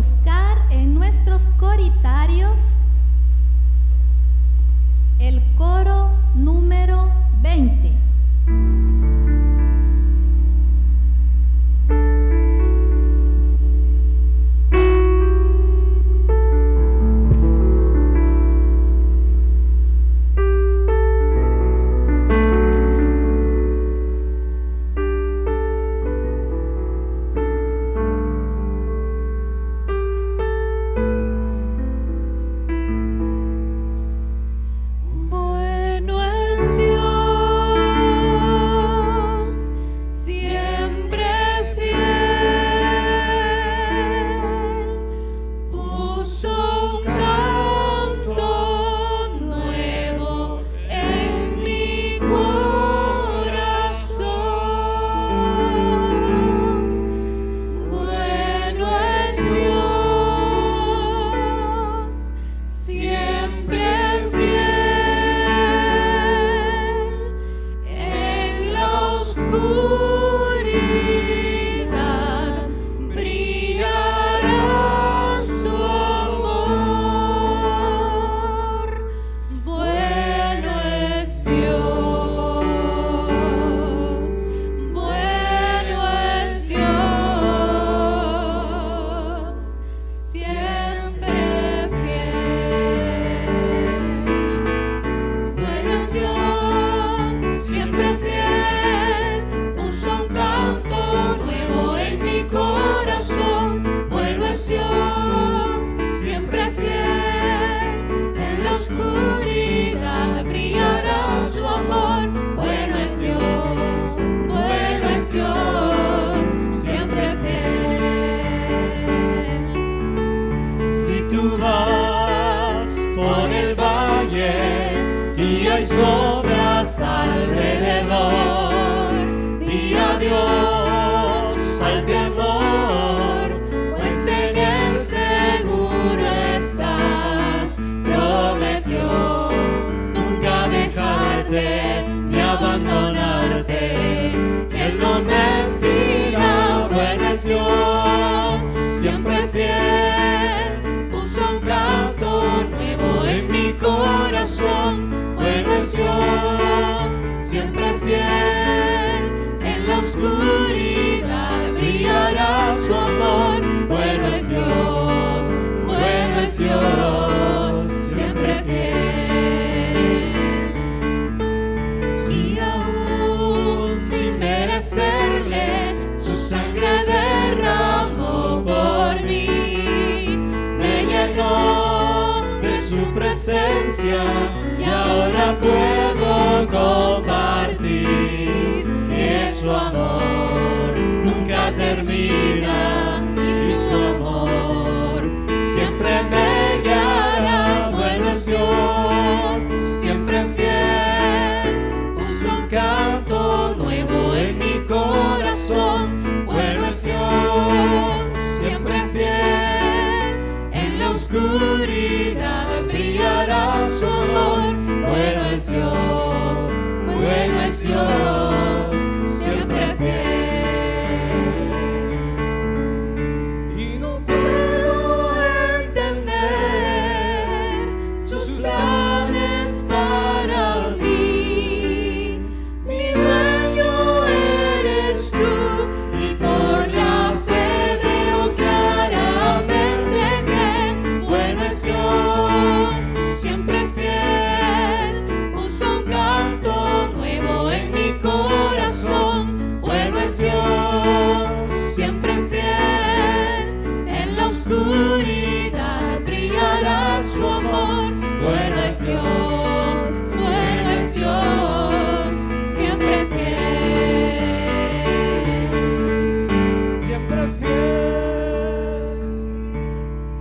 buscar en nuestros coritarios el coro número 20. Sombras alrededor, di adiós al temor, pues en él seguro estás. Prometió nunca dejarte ni abandonarte, él no mentirá, bueno es Dios, siempre fiel. Puso un canto nuevo en mi corazón. Bueno es Dios, siempre fiel, en la oscuridad brillará su amor. Bueno es Dios, siempre fiel. Y aún sin merecerle, su sangre derramó por mí, me llenó de su presencia. Y ahora puedo compartir que su amor nunca termina y su amor siempre me guiará. Bueno es Dios, siempre fiel, puso un canto nuevo en mi corazón. Bueno es Dios, siempre fiel, en la oscuridad brillará su amor. Bueno es Dios, siempre fiel. Y no puedo entender sus planes para mí. Mi dueño eres tú, y por la fe veo claramente que bueno es Dios, siempre fiel. Su amor, bueno es Dios, siempre fiel.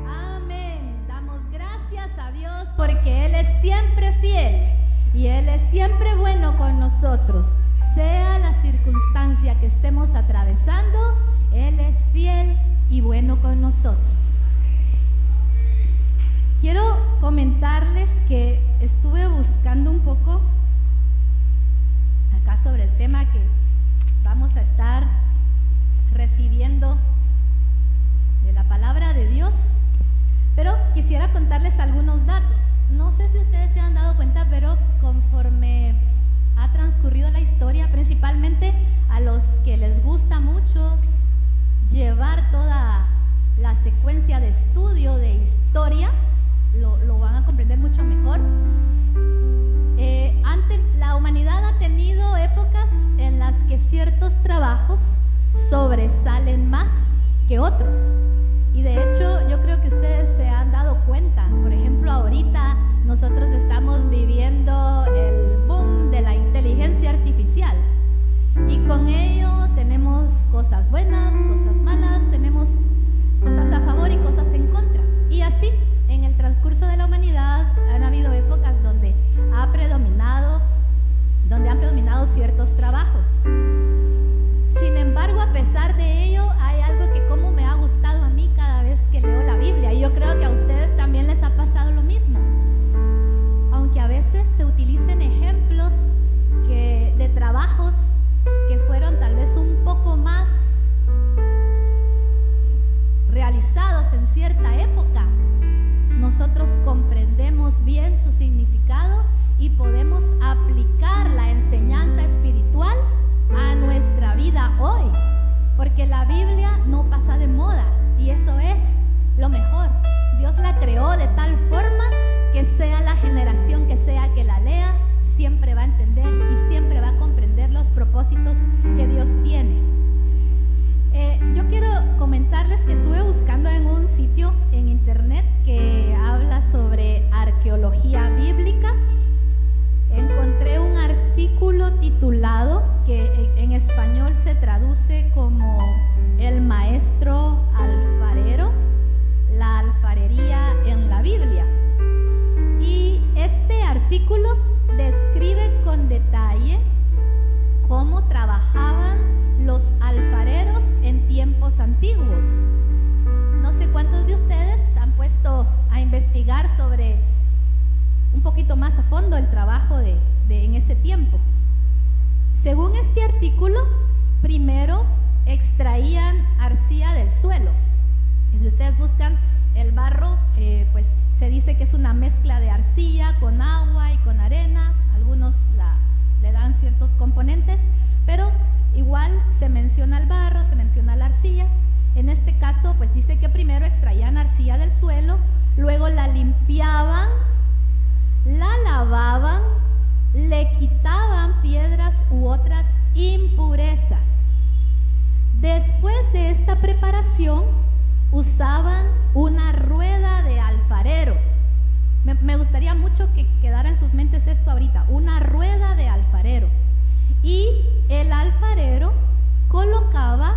Amén. Damos gracias a Dios porque Él es siempre fiel y Él es siempre bueno con nosotros. Sea la circunstancia que estemos atravesando, Él es fiel y bueno con nosotros. Quiero comentarles que estuve buscando un poco acá sobre el tema que vamos a estar recibiendo de la palabra de Dios darles algunos datos. No sé si ustedes se han dado cuenta, pero conforme ha transcurrido la historia, principalmente a los que les gusta mucho llevar toda la secuencia de estudio de historia, lo van a comprender mucho mejor. La humanidad ha tenido épocas en las que ciertos trabajos sobresalen más que otros. Y de hecho, yo creo que ustedes se han dado cuenta. Por ejemplo, ahorita nosotros estamos viviendo el boom de la inteligencia artificial. Y con ello tenemos cosas buenas, cosas malas, tenemos cosas a favor y cosas en contra. Y así, en el transcurso de la humanidad, han habido épocas donde han predominado ciertos trabajos. Sin embargo, a pesar de ello, hay algo que como me ha gustado a mí cada vez que leo la Biblia, y yo creo que a ustedes también les ha pasado lo mismo. Aunque a veces se utilicen ejemplos de trabajos que fueron tal vez un poco más realizados en cierta época, nosotros comprendemos bien su significado y podemos aplicar la enseñanza espiritual a nuestra vida hoy, porque la Biblia no pasa de moda y eso es lo mejor. Dios la creó de tal forma que sea la generación que sea que la lea, siempre va a entender y siempre va a comprender los propósitos que Dios tiene. Yo quiero comentarles que estuve buscando en un sitio en internet que habla sobre arqueología bíblica. Encontré un artículo titulado, que en español se traduce como El maestro alfarero, la alfarería en la Biblia. Y este artículo describe con detalle cómo trabajaban los alfareros en tiempos antiguos. No sé cuántos de ustedes han puesto a investigar sobre un poquito más a fondo el trabajo en ese tiempo. Según este artículo, primero extraían arcilla del suelo. Y si ustedes buscan el barro, pues se dice que es una mezcla de arcilla con agua y con arena. Algunos le dan ciertos componentes, pero igual se menciona el barro, se menciona la arcilla. En este caso, pues dice que primero extraían arcilla del suelo, luego la limpiaban, la lavaban, le quitaban piedras u otras impurezas. Después de esta preparación, usaban una rueda de alfarero. Me gustaría mucho que quedara en sus mentes esto ahorita, una rueda de alfarero. Y el alfarero colocaba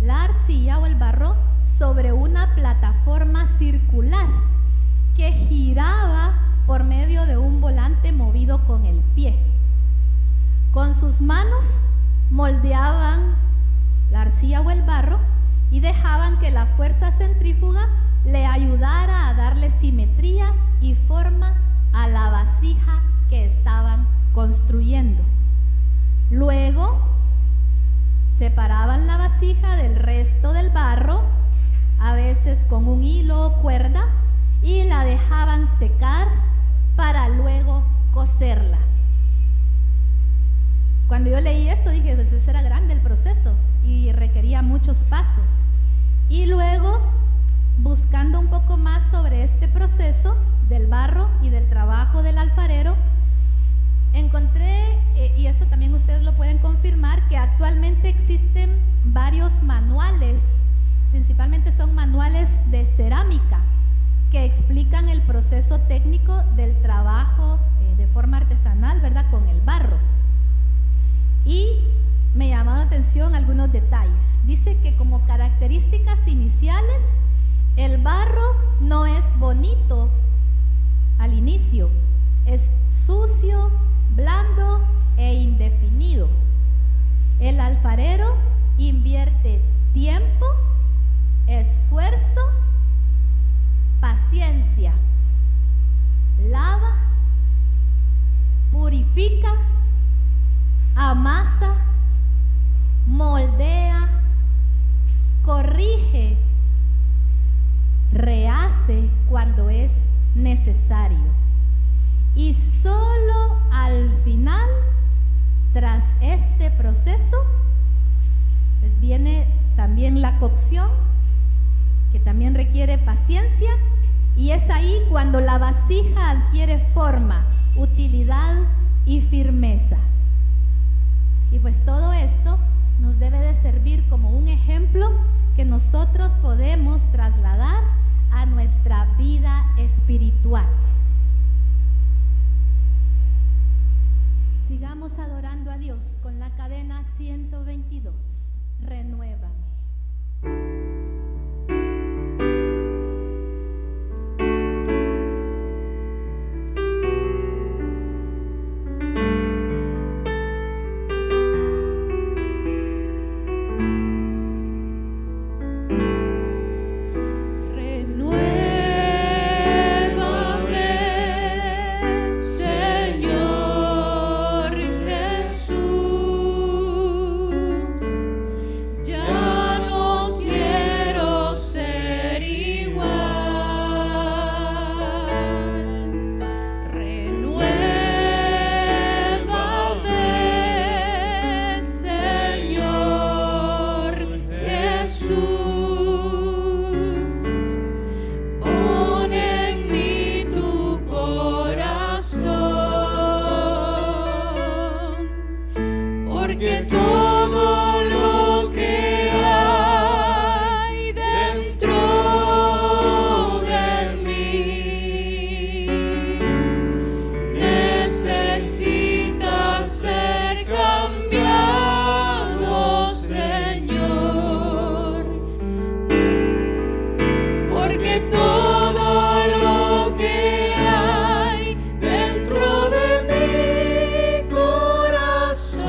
la arcilla o el barro sobre una plataforma circular que giraba por medio de un volante movido con el pie. Con sus manos moldeaban la arcilla o el barro y dejaban que la fuerza centrífuga le ayudara a darle simetría y forma a la vasija que estaban construyendo. Luego separaban la vasija del resto del barro, a veces con un hilo o cuerda, y la dejaban secar para luego coserla. Cuando yo leí esto dije, pues ese era grande el proceso y requería muchos pasos. Y luego, buscando un poco más sobre este proceso del barro y del trabajo del alfarero, encontré, y esto también ustedes lo pueden confirmar, que actualmente existen varios manuales, principalmente son manuales de cerámica, que explican el proceso técnico del trabajo de forma artesanal, ¿verdad?, con el barro. Y me llamaron la atención algunos detalles. Dice que como características iniciales, el barro no es bonito al inicio, es sucio, blando e indefinido. El alfarero invierte tiempo, esfuerzo, paciencia, lava, purifica, amasa, moldea, corrige, rehace cuando es necesario. Y solo al final, tras este proceso, pues viene también la cocción, que también requiere paciencia, y es ahí cuando la vasija adquiere forma, utilidad y firmeza. Y pues todo esto nos debe de servir como un ejemplo que nosotros podemos trasladar a nuestra vida espiritual. Sigamos adorando a Dios con la cadena 122. Renuévame. Dentro de mi corazón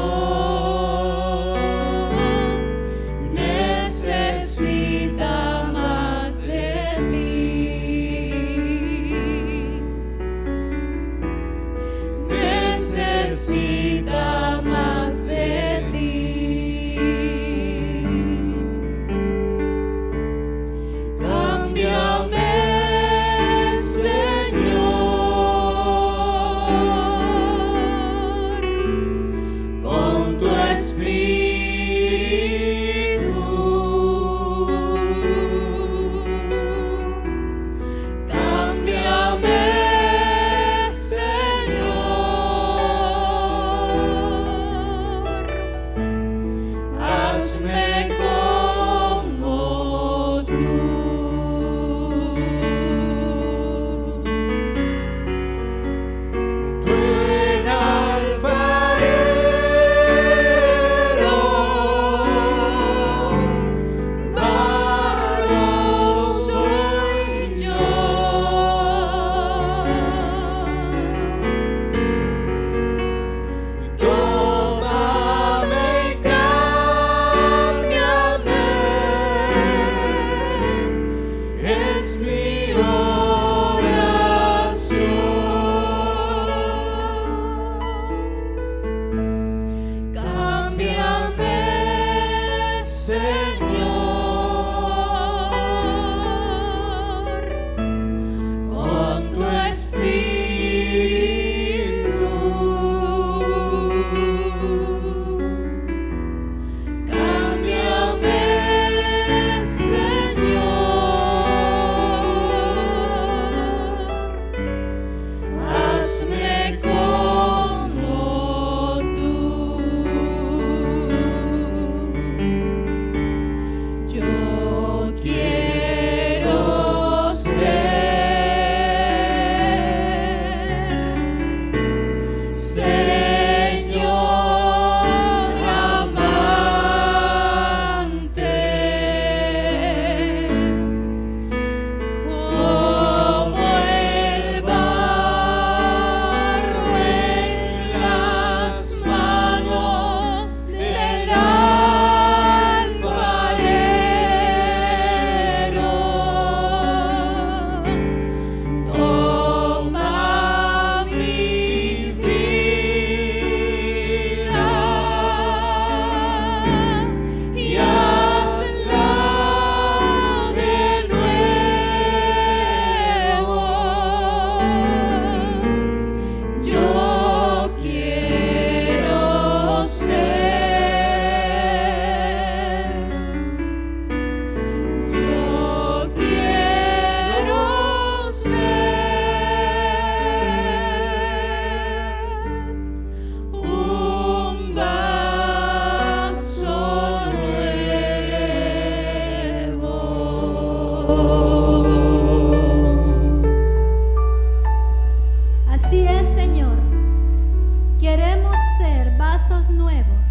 nuevos.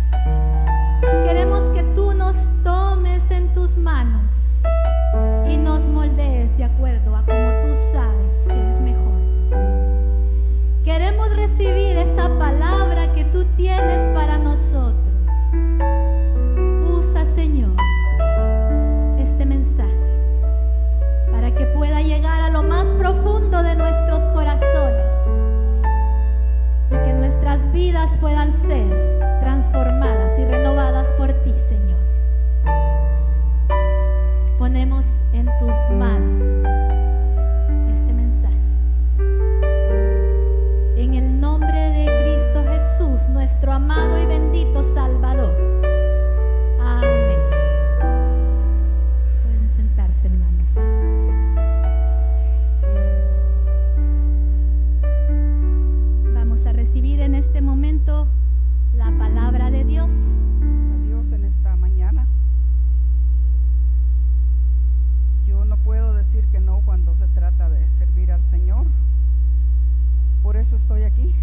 Queremos que tú nos tomes en tus manos y nos moldees de acuerdo a como tú sabes que es mejor. Queremos recibir esa palabra que tú tienes para nosotros. Usa, Señor, este mensaje para que pueda llegar a lo más profundo de nuestros corazones y que nuestras vidas puedan ser transformadas y renovadas por ti, Señor. Ponemos en tus manos este mensaje. En el nombre de Cristo Jesús, nuestro amado y bendito Salvador. Amén. Pueden sentarse, hermanos. Vamos a recibir en este momento la palabra de Dios. Gracias a Dios en esta mañana. Yo no puedo decir que no cuando se trata de servir al Señor. Por eso estoy aquí.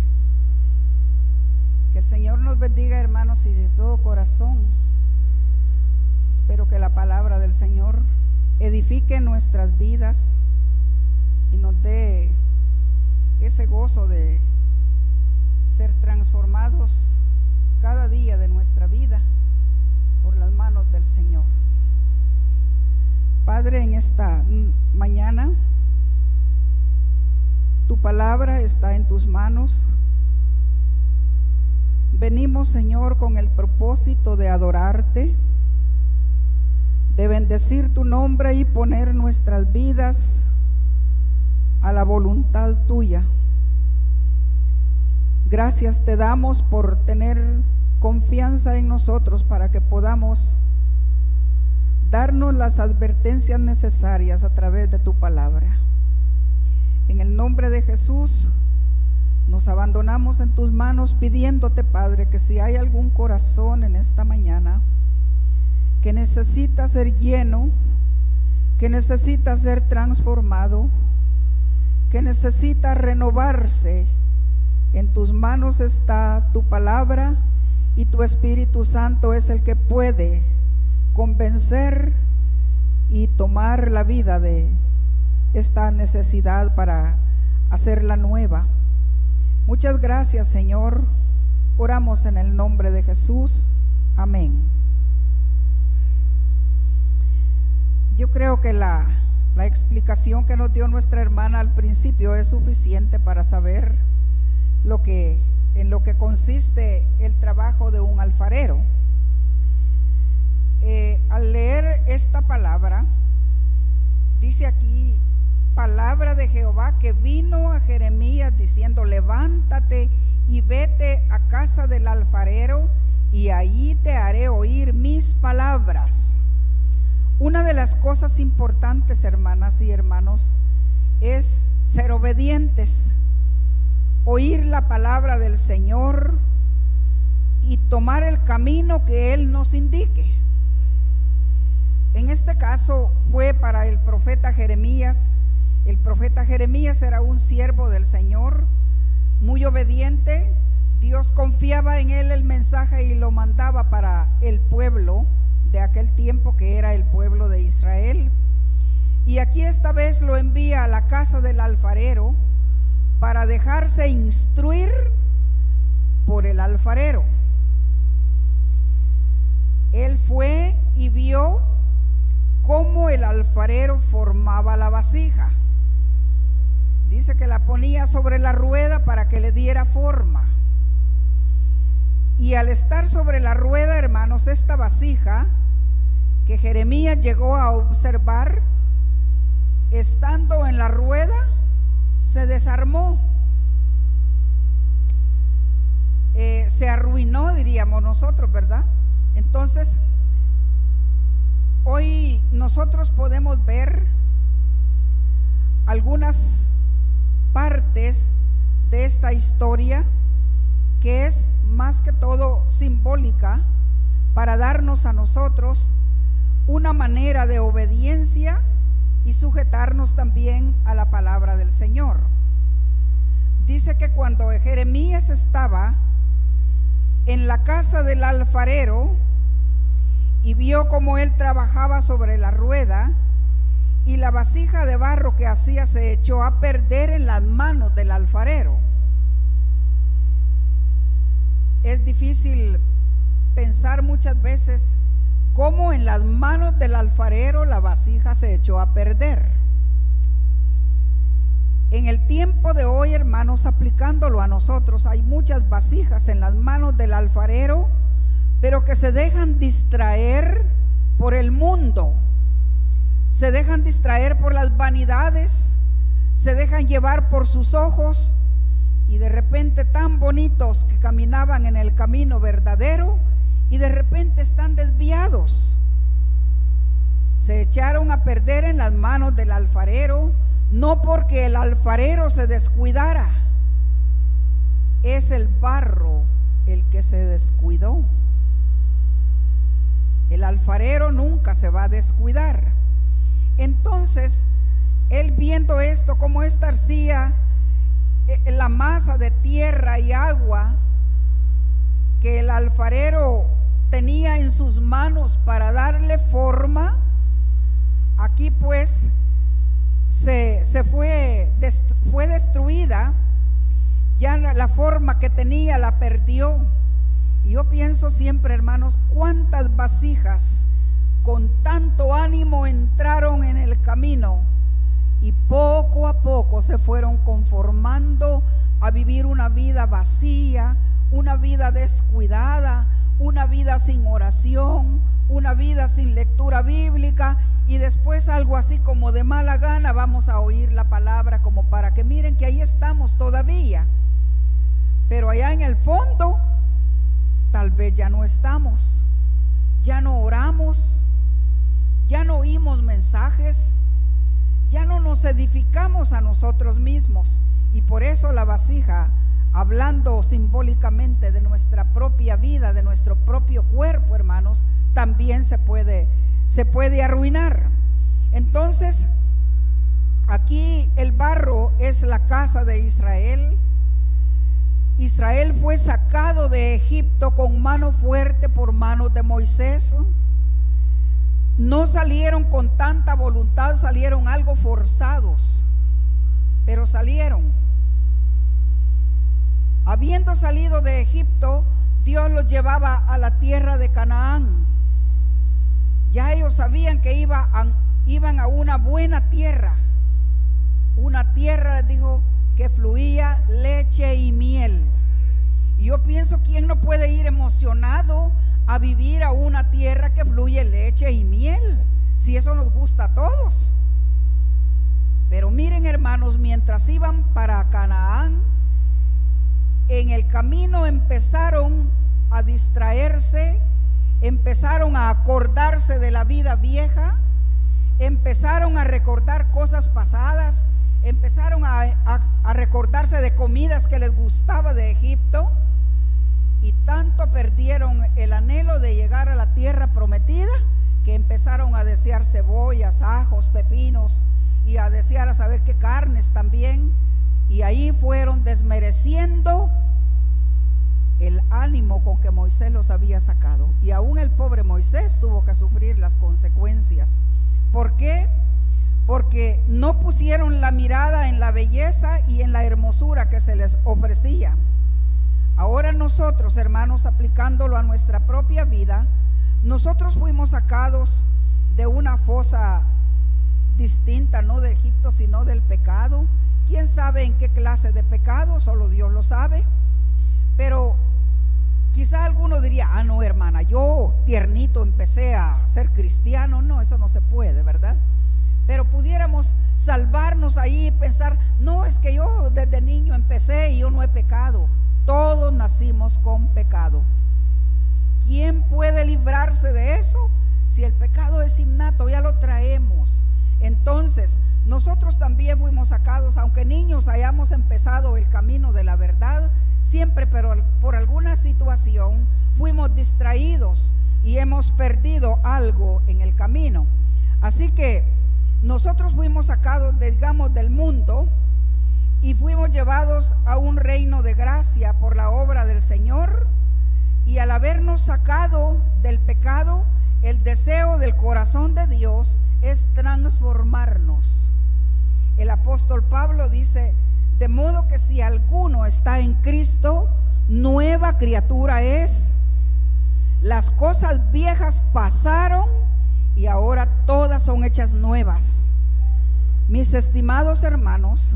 Que el Señor nos bendiga, hermanos, y de todo corazón. Espero que la palabra del Señor edifique nuestras vidas y nos dé ese gozo de ser transformados cada día de nuestra vida por las manos del Señor. Padre, en esta mañana tu palabra está en tus manos. Venimos, Señor, con el propósito de adorarte, de bendecir tu nombre y poner nuestras vidas a la voluntad tuya. Gracias te damos por tener confianza en nosotros para que podamos darnos las advertencias necesarias a través de tu palabra. En el nombre de Jesús nos abandonamos en tus manos pidiéndote, Padre, que si hay algún corazón en esta mañana que necesita ser lleno, que necesita ser transformado, que necesita renovarse, en tus manos está tu palabra y tu Espíritu Santo es el que puede convencer y tomar la vida de esta necesidad para hacerla nueva. Muchas gracias, Señor. Oramos en el nombre de Jesús. Amén. Yo creo que la explicación que nos dio nuestra hermana al principio es suficiente para saber en lo que consiste el trabajo de un alfarero. Al leer esta palabra, dice aquí, palabra de Jehová que vino a Jeremías diciendo, levántate y vete a casa del alfarero y allí te haré oír mis palabras. Una de las cosas importantes, hermanas y hermanos, es ser obedientes, oír la palabra del Señor y tomar el camino que Él nos indique. En este caso fue para el profeta Jeremías. El profeta Jeremías era un siervo del Señor, muy obediente. Dios confiaba en él el mensaje y lo mandaba para el pueblo de aquel tiempo, que era el pueblo de Israel. Y aquí esta vez lo envía a la casa del alfarero para dejarse instruir por el alfarero. Él fue y vio cómo el alfarero formaba la vasija. Dice que la ponía sobre la rueda para que le diera forma. Y al estar sobre la rueda, hermanos, esta vasija que Jeremías llegó a observar, estando en la rueda, se desarmó, se arruinó, diríamos nosotros, ¿verdad? Entonces, hoy nosotros podemos ver algunas partes de esta historia que es más que todo simbólica para darnos a nosotros una manera de obediencia y sujetarnos también a la palabra del Señor. Dice que cuando Jeremías estaba en la casa del alfarero y vio cómo él trabajaba sobre la rueda, y la vasija de barro que hacía se echó a perder en las manos del alfarero. Es difícil pensar muchas veces cómo en las manos del alfarero la vasija se echó a perder. En el tiempo de hoy, hermanos, aplicándolo a nosotros, hay muchas vasijas en las manos del alfarero, pero que se dejan distraer por el mundo, se dejan distraer por las vanidades, se dejan llevar por sus ojos, y de repente tan bonitos que caminaban en el camino verdadero, y de repente están desviados. Se echaron a perder en las manos del alfarero, no porque el alfarero se descuidara, es el barro el que se descuidó. El alfarero nunca se va a descuidar. Entonces, él viendo esto, como esta arcilla, la masa de tierra y agua que el alfarero tenía en sus manos para darle forma, aquí pues fue destruida, ya la forma que tenía la perdió. Y yo pienso siempre, hermanos, cuántas vasijas con tanto ánimo entraron en el camino y poco a poco se fueron conformando a vivir una vida vacía, una vida descuidada, una vida sin oración, una vida sin lectura bíblica, y después algo así como de mala gana vamos a oír la palabra como para que miren que ahí estamos todavía, pero allá en el fondo tal vez ya no estamos, ya no oramos, ya no oímos mensajes, ya no nos edificamos a nosotros mismos. Y por eso la vasija, hablando simbólicamente de nuestra propia vida, de nuestro propio cuerpo, hermanos, también se puede arruinar. Entonces, aquí el barro es la casa de Israel. Israel fue sacado de Egipto con mano fuerte por manos de Moisés. No salieron con tanta voluntad, salieron algo forzados, pero salieron. Habiendo salido de Egipto, Dios los llevaba a la tierra de Canaán. Ya ellos sabían que iban a una buena tierra, una tierra, les dijo, que fluía leche y miel. Y yo pienso, ¿quién no puede ir emocionado a vivir a una tierra que fluye leche y miel? Si eso nos gusta a todos. Pero miren, hermanos, mientras iban para Canaán, en el camino empezaron a distraerse, empezaron a acordarse de la vida vieja, empezaron a recordar cosas pasadas, empezaron a recordarse de comidas que les gustaba de Egipto, y tanto perdieron el anhelo de llegar a la tierra prometida que empezaron a desear cebollas, ajos, pepinos, y a desear a saber qué carnes también, y ahí fueron desmereciendo el ánimo con que Moisés los había sacado. Y aún el pobre Moisés tuvo que sufrir las consecuencias. ¿Por qué? Porque no pusieron la mirada en la belleza y en la hermosura que se les ofrecía. Ahora nosotros, hermanos, aplicándolo a nuestra propia vida, nosotros fuimos sacados de una fosa distinta, no de Egipto, sino del pecado. ¿Quién sabe en qué clase de pecado? Solo Dios lo sabe. Pero quizá alguno diría, no, hermana, yo tiernito empecé a ser cristiano. No, eso no se puede, ¿verdad? Pero pudiéramos salvarnos ahí y pensar, no, es que yo desde niño empecé y yo no he pecado. Todos nacimos con pecado. ¿Quién puede librarse de eso? Si el pecado es innato, ya lo traemos. Entonces, nosotros también fuimos sacados, aunque niños hayamos empezado el camino de la verdad, siempre, pero por alguna situación fuimos distraídos y hemos perdido algo en el camino. Así que nosotros fuimos sacados, digamos, del mundo y fuimos llevados a un reino de gracia por la obra del Señor, habernos sacado del pecado, el deseo del corazón de Dios es transformarnos. El apóstol Pablo dice: de modo que si alguno está en Cristo, nueva criatura es. Las cosas viejas pasaron y ahora todas son hechas nuevas. Mis estimados hermanos,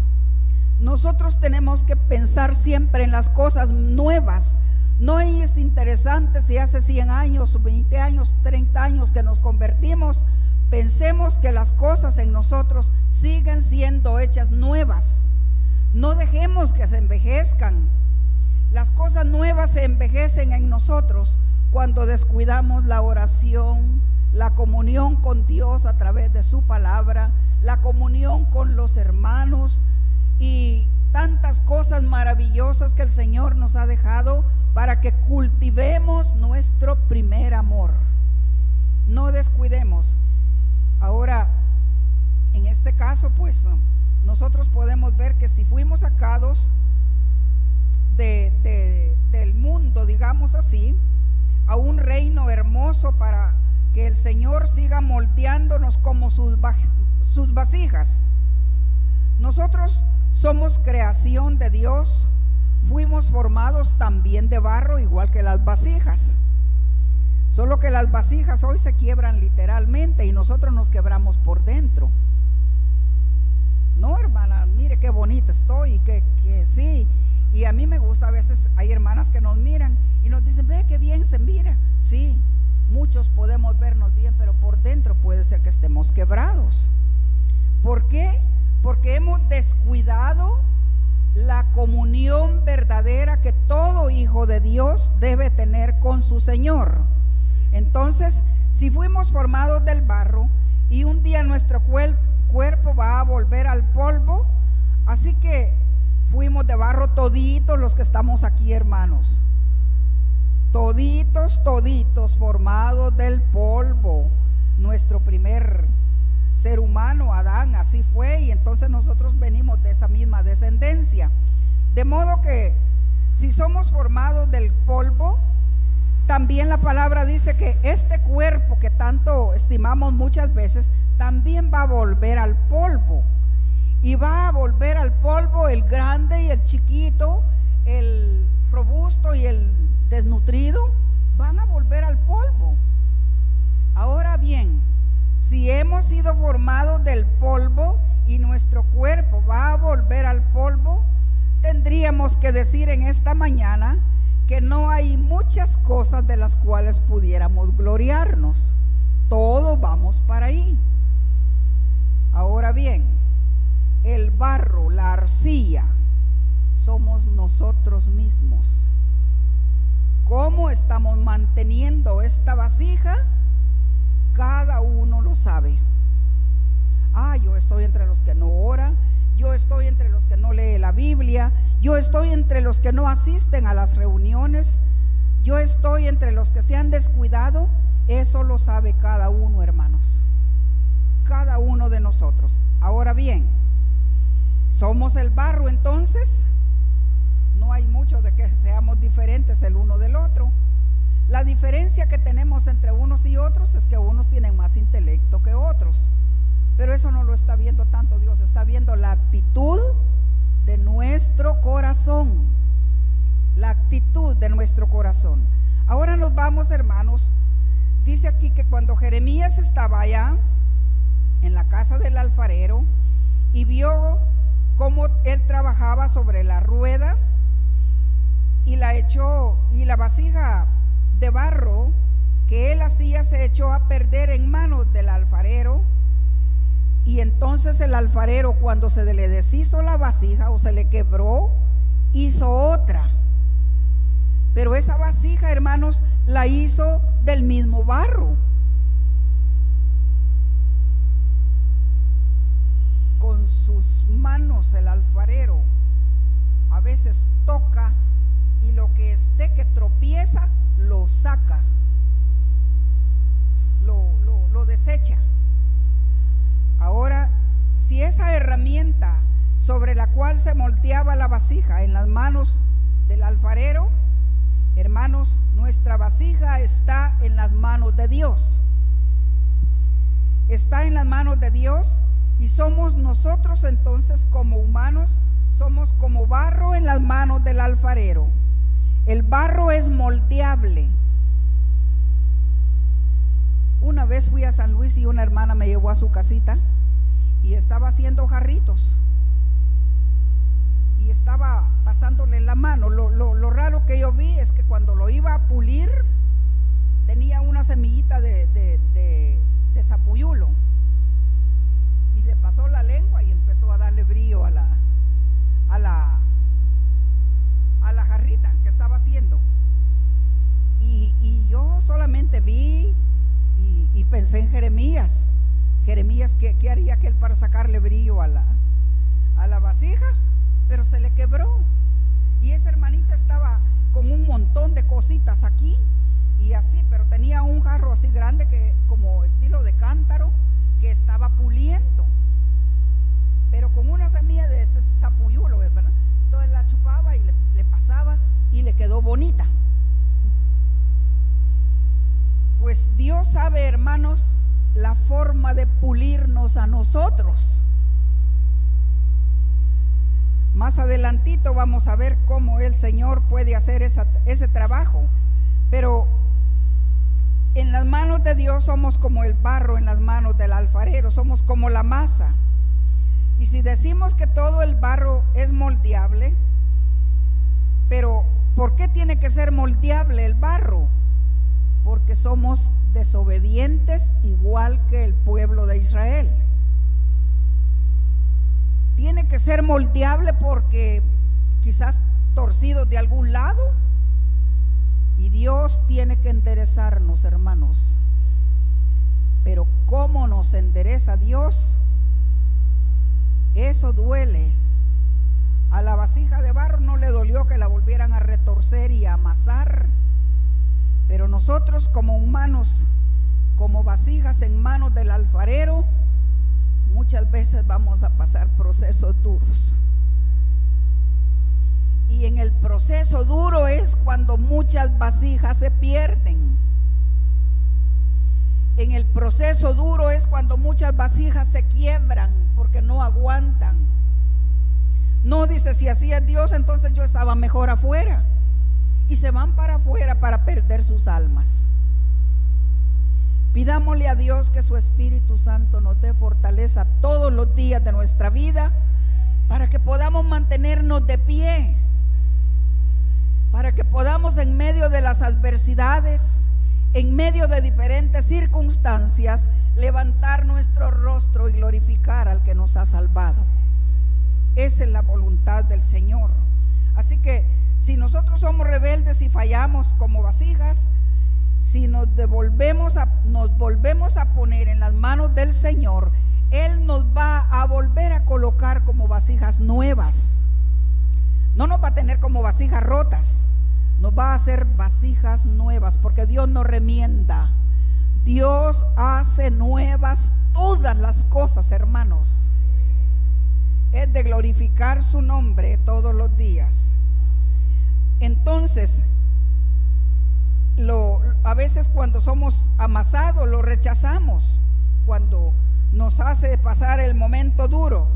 nosotros tenemos que pensar siempre en las cosas nuevas. No es interesante si hace 100 años, 20 años, 30 años que nos convertimos. Pensemos que las cosas en nosotros siguen siendo hechas nuevas. No dejemos que se envejezcan. Las cosas nuevas se envejecen en nosotros cuando descuidamos la oración, la comunión con Dios a través de su palabra, la comunión con los hermanos y tantas cosas maravillosas que el Señor nos ha dejado para que cultivemos nuestro primer amor. No descuidemos. Ahora, en este caso, pues nosotros podemos ver que si fuimos sacados del mundo, digamos así, a un reino hermoso para que el Señor siga moldeándonos como sus vasijas. Nosotros somos creación de Dios, fuimos formados también de barro, igual que las vasijas. Solo que las vasijas hoy se quiebran literalmente y nosotros nos quebramos por dentro. No, hermana, mire qué bonita estoy, que sí. Y a mí me gusta, a veces hay hermanas que nos miran y nos dicen: ve qué bien se mira. Sí, muchos podemos vernos bien, pero por dentro puede ser que estemos quebrados. ¿Por qué? Porque hemos descuidado la comunión verdadera que todo hijo de Dios debe tener con su Señor. Entonces, si fuimos formados del barro y un día nuestro cuerpo va a volver al polvo, así que fuimos de barro toditos los que estamos aquí, hermanos. Toditos formados del polvo. Nuestro primer ser humano, Adán, así fue, y entonces nosotros venimos de esa misma descendencia. De modo que si somos formados del polvo, también la palabra dice que este cuerpo que tanto estimamos muchas veces, también va a volver al polvo. Y va a volver al polvo el grande y el chiquito, el robusto y el desnutrido, van a volver al polvo. Ahora bien, si hemos sido formados del polvo y nuestro cuerpo va a volver al polvo, tendríamos que decir en esta mañana que no hay muchas cosas de las cuales pudiéramos gloriarnos. Todos vamos para ahí. Ahora bien, el barro, la arcilla, somos nosotros mismos. ¿Cómo estamos manteniendo esta vasija? Cada uno lo sabe. Yo estoy entre los que no oran, yo estoy entre los que no lee la Biblia, yo estoy entre los que no asisten a las reuniones, yo estoy entre los que se han descuidado. Eso lo sabe cada uno, hermanos, cada uno de nosotros. Ahora bien, somos el barro, entonces no hay mucho de que seamos diferentes el uno del otro. La diferencia que tenemos entre unos y otros es que unos tienen más intelecto que otros, pero eso no lo está viendo tanto Dios, está viendo la actitud de nuestro corazón, la actitud de nuestro corazón. Ahora nos vamos, hermanos. Dice aquí que cuando Jeremías estaba allá en la casa del alfarero y vio cómo él trabajaba sobre la rueda y la echó, y la vasija de barro que él hacía se echó a perder en manos del alfarero, y entonces el alfarero, cuando se le deshizo la vasija o se le quebró, hizo otra. Pero esa vasija, hermanos, la hizo del mismo barro. Con sus manos el alfarero a veces toca y lo que esté que tropieza lo saca, lo desecha. Ahora, si esa herramienta sobre la cual se moldeaba la vasija en las manos del alfarero, hermanos, hermanos, nuestra vasija está en las manos de Dios. Está en las manos de Dios, y somos nosotros entonces como humanos, somos como barro en las manos del alfarero. El barro es moldeable. Una vez fui a San Luis y una hermana me llevó a su casita y estaba haciendo jarritos y estaba pasándole la mano. Lo raro que yo vi es que cuando lo iba a pulir tenía una semillita de zapuyulo, y le pasó la lengua y empezó a darle brillo a la jarrita que estaba haciendo. Y yo solamente vi y pensé en Jeremías. ¿Qué haría aquel para sacarle brillo a la vasija? Pero se le quebró, y esa hermanita estaba con un montón de cositas aquí y así, pero tenía un jarro así grande, que como estilo de cántaro, que estaba puliendo, pero con una semilla de ese zapuyulo, ¿verdad? Entonces la chupaba y le pasaba y le quedó bonita. Pues Dios sabe, hermanos, la forma de pulirnos a nosotros. Más adelantito vamos a ver cómo el Señor puede hacer ese trabajo. Pero en las manos de Dios somos como el barro en las manos del alfarero, somos como la masa. Y si decimos que todo el barro es moldeable, pero ¿por qué tiene que ser moldeable el barro? Porque somos desobedientes igual que el pueblo de Israel. Tiene que ser moldeable porque quizás torcidos de algún lado, y Dios tiene que enderezarnos, hermanos. Pero ¿cómo nos endereza Dios? Eso duele. A la vasija de barro no le dolió que la volvieran a retorcer y a amasar, pero nosotros como humanos, como vasijas en manos del alfarero, muchas veces vamos a pasar procesos duros. Y en el proceso duro es cuando muchas vasijas se pierden. En el proceso duro es cuando muchas vasijas se quiebran porque no aguantan. No, dice, si así es Dios, entonces yo estaba mejor afuera. Y se van para afuera para perder sus almas. Pidámosle a Dios que su Espíritu Santo nos dé fortaleza todos los días de nuestra vida, para que podamos mantenernos de pie, para que podamos en medio de las adversidades, en medio de diferentes circunstancias, levantar nuestro rostro y glorificar al que nos ha salvado. Esa es la voluntad del Señor. Así que si nosotros somos rebeldes y fallamos como vasijas, si nos volvemos a poner en las manos del Señor, Él nos va a volver a colocar como vasijas nuevas. No nos va a tener como vasijas rotas, nos va a hacer vasijas nuevas, porque Dios no remienda. Dios hace nuevas todas las cosas, hermanos. Es de glorificar su nombre todos los días. Entonces, a veces cuando somos amasados lo rechazamos, cuando nos hace pasar el momento duro,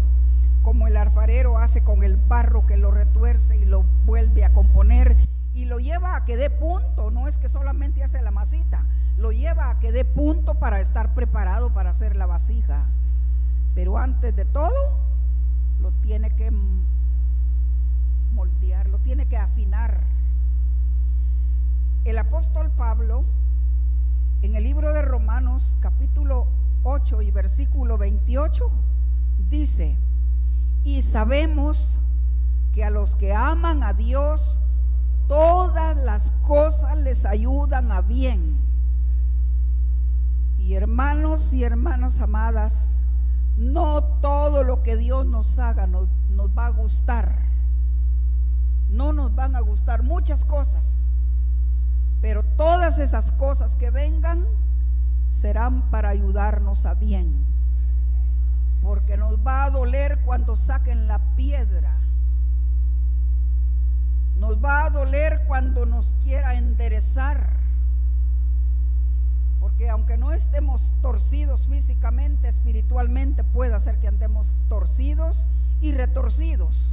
como el alfarero hace con el barro, que lo retuerce y lo vuelve a componer y lo lleva a que dé punto. No es que solamente hace la masita, lo lleva a que dé punto para estar preparado para hacer la vasija. Pero antes de todo lo tiene que moldear, lo tiene que afinar. El apóstol Pablo, en el libro de Romanos capítulo 8 y versículo 28, dice: y sabemos que a los que aman a Dios, todas las cosas les ayudan a bien. Y hermanos y hermanas amadas, no todo lo que Dios nos haga nos va a gustar. No nos van a gustar muchas cosas, pero todas esas cosas que vengan serán para ayudarnos a bien, porque nos va a doler cuando saquen la piedra. Nos va a doler cuando nos quiera enderezar, porque aunque no estemos torcidos físicamente, espiritualmente puede ser que andemos torcidos y retorcidos.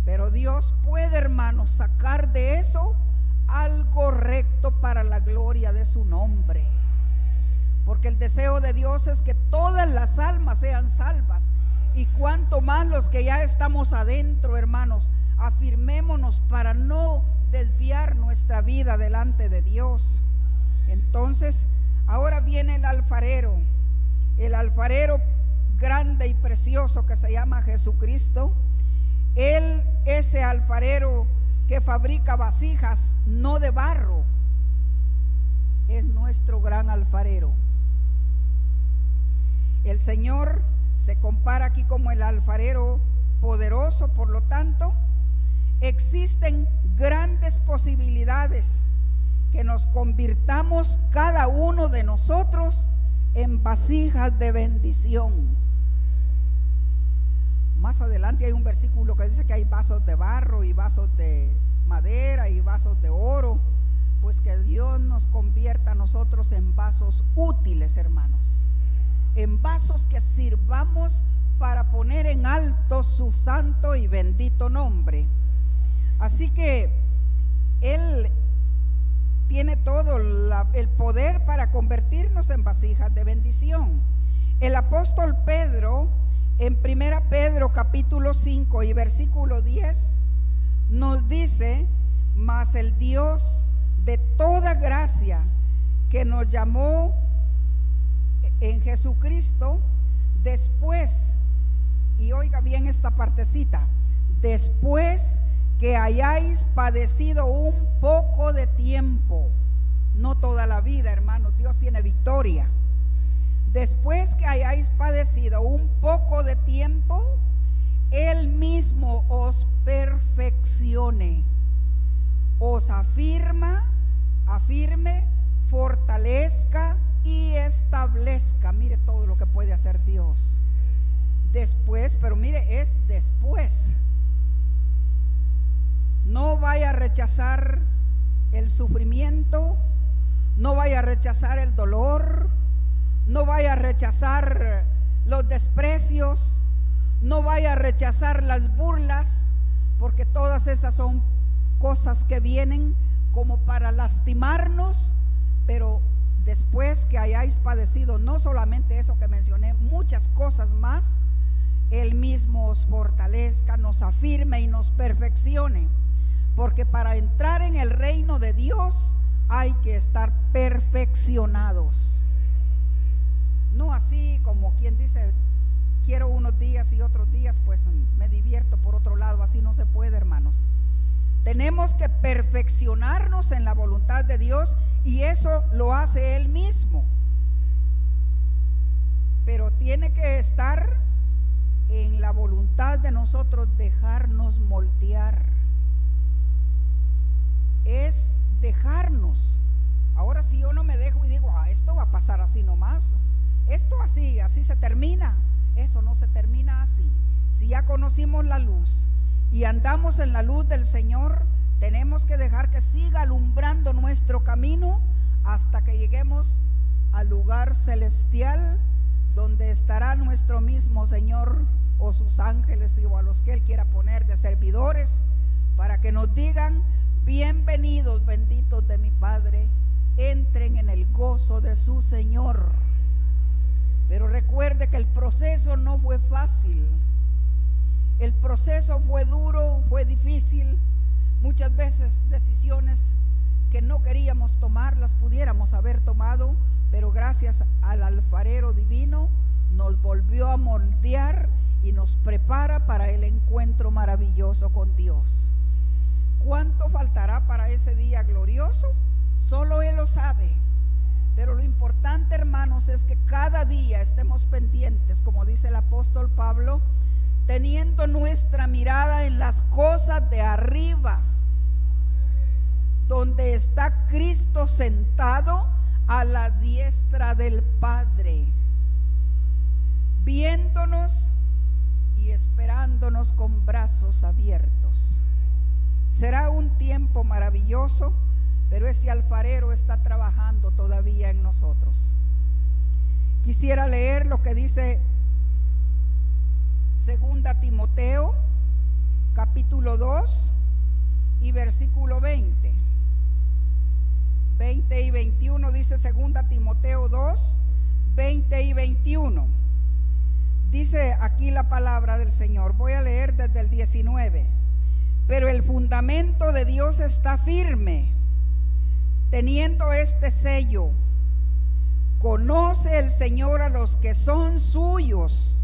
Pero Dios puede, hermanos, sacar de eso algo recto para la gloria de su nombre. Porque el deseo de Dios es que todas las almas sean salvas. Y cuanto más los que ya estamos adentro, hermanos, afirmémonos para no desviar nuestra vida delante de Dios. Entonces, ahora viene el alfarero grande y precioso que se llama Jesucristo. Él, ese alfarero que fabrica vasijas no de barro, es nuestro gran alfarero. El Señor se compara aquí como el alfarero poderoso, por lo tanto, existen grandes posibilidades que nos convirtamos cada uno de nosotros en vasijas de bendición. Más adelante hay un versículo que dice que hay vasos de barro y vasos de madera y vasos de oro. Pues que Dios nos convierta a nosotros en vasos útiles, hermanos, en vasos que sirvamos para poner en alto su santo y bendito nombre. Así que Él tiene todo el poder para convertirnos en vasijas de bendición. El apóstol Pedro, en 1 Pedro capítulo 5 y versículo 10, nos dice: mas el Dios de toda gracia, que nos llamó en Jesucristo después, y oiga bien esta partecita, después que hayáis padecido un poco de tiempo, no toda la vida, hermanos, Dios tiene victoria. Después que hayáis padecido un poco de tiempo, Él mismo os perfeccione, os afirme, fortalezca y establezca. Mire todo lo que puede hacer Dios. Después, pero mire, es después. No vaya a rechazar el sufrimiento, no vaya a rechazar el dolor, no vaya a rechazar los desprecios, no vaya a rechazar las burlas, porque todas esas son cosas que vienen como para lastimarnos. Pero después que hayáis padecido no solamente eso que mencioné, muchas cosas más, Él mismo os fortalezca, nos afirme y nos perfeccione. Porque para entrar en el reino de Dios hay que estar perfeccionados. No así como quien dice, quiero unos días y otros días pues me divierto por otro lado. Así no se puede, hermanos. Tenemos que perfeccionarnos en la voluntad de Dios, y eso lo hace Él mismo. Pero tiene que estar en la voluntad de nosotros, dejarnos moldear. Es dejarnos. Ahora, si yo no me dejo y digo, esto va a pasar así nomás, esto así se termina, eso no se termina así. Si ya conocimos la luz y andamos en la luz del Señor, tenemos que dejar que siga alumbrando nuestro camino hasta que lleguemos al lugar celestial, donde estará nuestro mismo Señor o sus ángeles, o a los que Él quiera poner de servidores, para que nos digan: bienvenidos, benditos de mi Padre, entren en el gozo de su Señor. Pero recuerde que el proceso no fue fácil. El proceso fue duro, fue difícil. Muchas veces decisiones que no queríamos tomar las pudiéramos haber tomado, pero gracias al alfarero divino nos volvió a moldear y nos prepara para el encuentro maravilloso con Dios. ¿Cuánto faltará para ese día glorioso? Solo Él lo sabe. Pero lo importante, hermanos, es que cada día estemos pendientes, como dice el apóstol Pablo, teniendo nuestra mirada en las cosas de arriba, donde está Cristo sentado a la diestra del Padre, viéndonos y esperándonos con brazos abiertos. Será un tiempo maravilloso, pero ese alfarero está trabajando todavía en nosotros. Quisiera leer lo que dice 2 Timoteo, capítulo 2 y versículo 20. 20 y 21 dice 2 Timoteo 2, 20 y 21. Dice aquí la palabra del Señor. Voy a leer desde el 19. Pero el fundamento de Dios está firme, teniendo este sello: conoce el Señor a los que son suyos,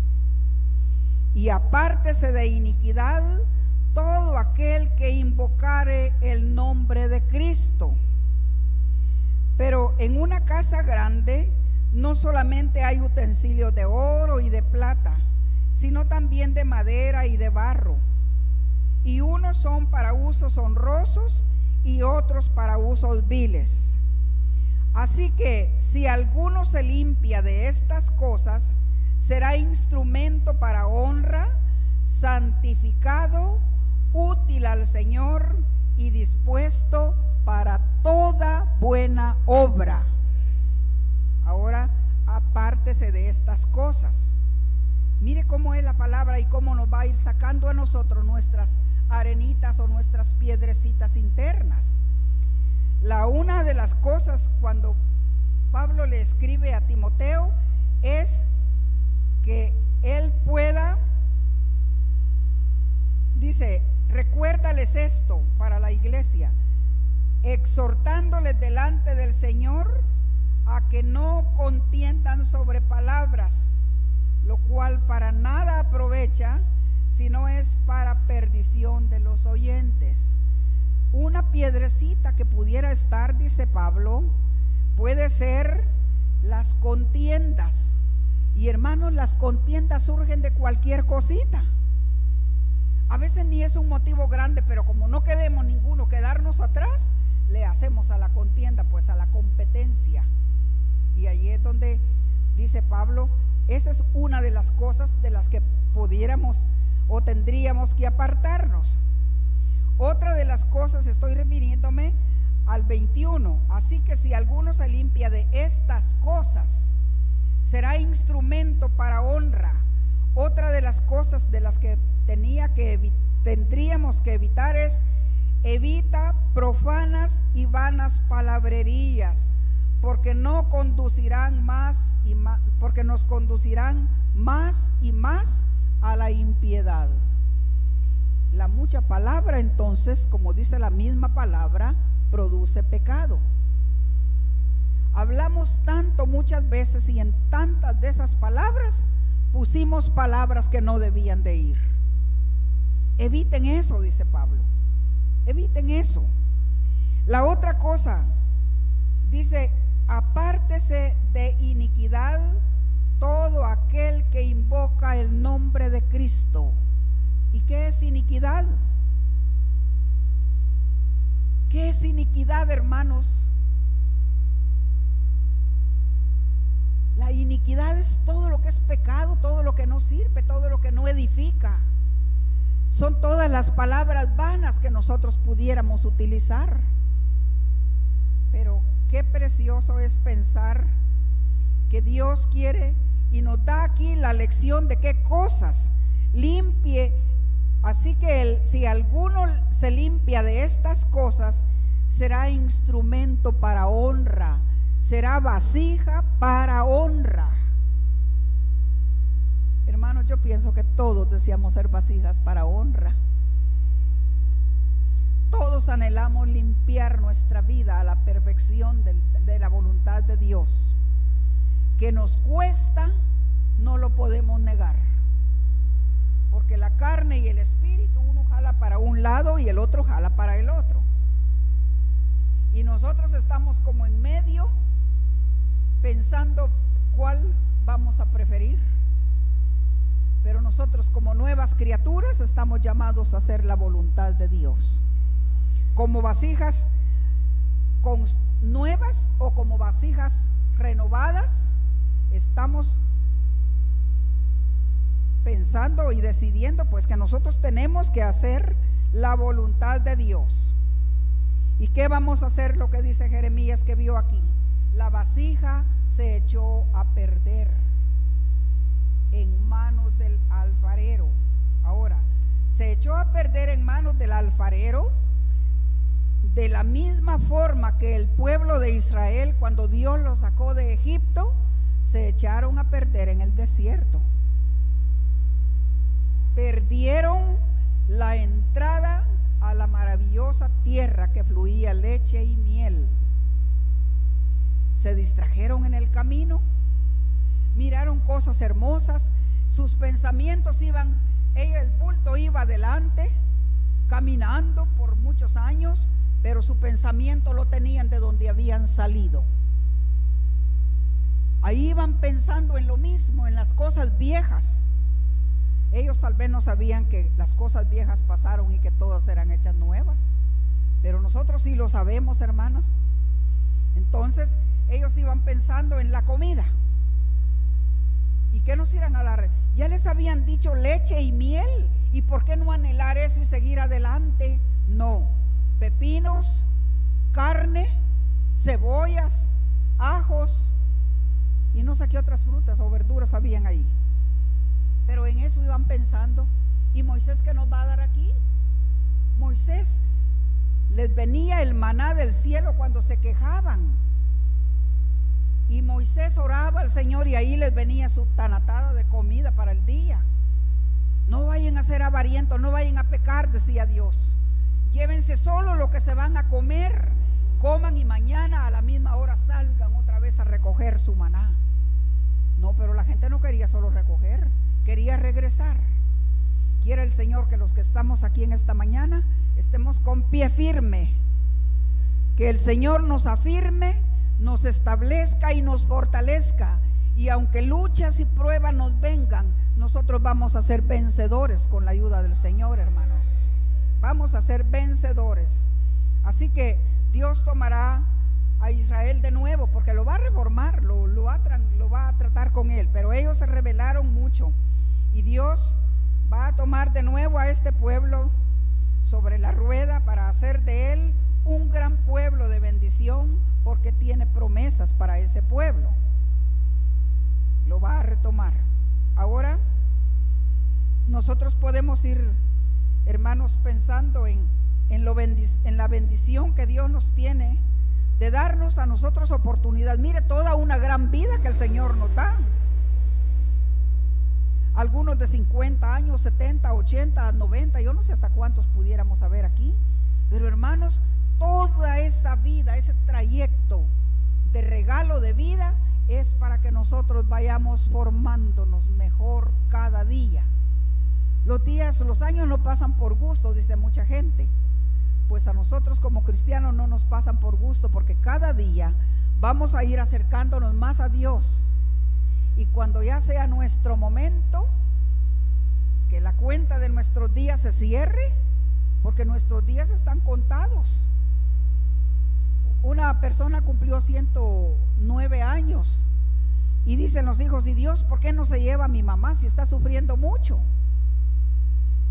y apártese de iniquidad todo aquel que invocare el nombre de Cristo. Pero en una casa grande no solamente hay utensilios de oro y de plata, sino también de madera y de barro, y unos son para usos honrosos y otros para usos viles. Así que si alguno se limpia de estas cosas, será instrumento para honra, santificado, útil al Señor y dispuesto para toda buena obra. Ahora, apártese de estas cosas. Mire cómo es la palabra y cómo nos va a ir sacando a nosotros nuestras arenitas o nuestras piedrecitas internas. Una de las cosas cuando Pablo le escribe a Timoteo es que él pueda, dice, recuérdales esto para la iglesia, exhortándoles delante del Señor a que no contiendan sobre palabras, lo cual para nada aprovecha, sino es para perdición de los oyentes. Una piedrecita que pudiera estar, dice Pablo, puede ser las contiendas. Y hermanos, las contiendas surgen de cualquier cosita. A veces ni es un motivo grande, pero como no queremos ninguno quedarnos atrás, le hacemos a la contienda, pues a la competencia. Y ahí es donde dice Pablo, esa es una de las cosas de las que pudiéramos o tendríamos que apartarnos. Otra de las cosas, estoy refiriéndome al 21. Así que si alguno se limpia de estas cosas, será instrumento para honra. Otra de las cosas de las que tendríamos que evitar es: evita profanas y vanas palabrerías, porque nos conducirán más y más a la impiedad. La mucha palabra, entonces, como dice la misma palabra, produce pecado. Hablamos tanto muchas veces y en tantas de esas palabras pusimos palabras que no debían de ir. Eviten eso, dice Pablo. Eviten eso. La otra cosa, dice: apártese de iniquidad todo aquel que invoca el nombre de Cristo. ¿Y qué es iniquidad? ¿Qué es iniquidad, hermanos? La iniquidad es todo lo que es pecado, todo lo que no sirve, todo lo que no edifica. Son todas las palabras vanas que nosotros pudiéramos utilizar. Pero qué precioso es pensar que Dios quiere y nos da aquí la lección de qué cosas limpie. Así que si alguno se limpia de estas cosas, será instrumento para honra, será vasija para honra. Hermanos, yo pienso que todos deseamos ser vasijas para honra. Todos anhelamos limpiar nuestra vida a la perfección de la voluntad de Dios. Que nos cuesta, no lo podemos negar, porque la carne y el espíritu, uno jala para un lado y el otro jala para el otro, y nosotros estamos como en medio pensando cuál vamos a preferir. Pero nosotros, como nuevas criaturas, estamos llamados a hacer la voluntad de Dios, como vasijas nuevas o como vasijas renovadas. Estamos pensando y decidiendo pues que nosotros tenemos que hacer la voluntad de Dios. ¿Y qué vamos a hacer? Lo que dice Jeremías que vio aquí. La vasija se echó a perder en manos del alfarero. Ahora, se echó a perder en manos del alfarero de la misma forma que el pueblo de Israel, cuando Dios los sacó de Egipto, se echaron a perder en el desierto. Perdieron la entrada a la maravillosa tierra que fluía leche y miel. Se distrajeron en el camino, miraron cosas hermosas, sus pensamientos iban, el bulto iba adelante, caminando por muchos años, pero su pensamiento lo tenían de donde habían salido. Ahí iban pensando en lo mismo, en las cosas viejas. Ellos tal vez no sabían que las cosas viejas pasaron y que todas eran hechas nuevas, pero nosotros sí lo sabemos, hermanos. Entonces ellos iban pensando en la comida. ¿Y qué nos irán a dar? Ya les habían dicho leche y miel, ¿y por qué no anhelar eso y seguir adelante? No, pepinos, carne, cebollas, ajos y no sé qué otras frutas o verduras habían ahí. Pero en eso iban pensando. ¿Y Moisés qué nos va a dar aquí? Moisés les venía el maná del cielo cuando se quejaban, y Moisés oraba al Señor y ahí les venía su tanatada de comida para el día. No vayan a ser avarientos, no vayan a pecar, decía Dios. Llévense solo lo que se van a comer, coman y mañana a la misma hora salgan otra vez a recoger su maná. No, pero la gente no quería solo recoger, quería regresar. Quiere el Señor que los que estamos aquí en esta mañana estemos con pie firme, que el Señor nos afirme, nos establezca y nos fortalezca, y aunque luchas y pruebas nos vengan, nosotros vamos a ser vencedores con la ayuda del Señor, hermanos. Vamos a ser vencedores. Así que Dios tomará a Israel de nuevo, porque lo va a reformar, lo va a tratar con él, pero ellos se rebelaron mucho, y Dios va a tomar de nuevo a este pueblo sobre la rueda para hacer de él un gran pueblo de bendición, porque tiene promesas para ese pueblo. Lo va a retomar. Ahora nosotros podemos ir, hermanos, pensando en la bendición que Dios nos tiene de darnos a nosotros oportunidad. Mire, toda una gran vida que el Señor nos da. Algunos de 50 años, 70, 80, 90, yo no sé hasta cuántos pudiéramos haber aquí, pero hermanos, toda esa vida, ese trayecto de regalo de vida es para que nosotros vayamos formándonos mejor cada día. Los años no pasan por gusto, dice mucha gente. Pues a nosotros como cristianos no nos pasan por gusto, porque cada día vamos a ir acercándonos más a Dios. Y cuando ya sea nuestro momento, que la cuenta de nuestros días se cierre, porque nuestros días están contados. Una persona cumplió 109 años y dicen los hijos: ¿y Dios por qué no se lleva a mi mamá si está sufriendo mucho?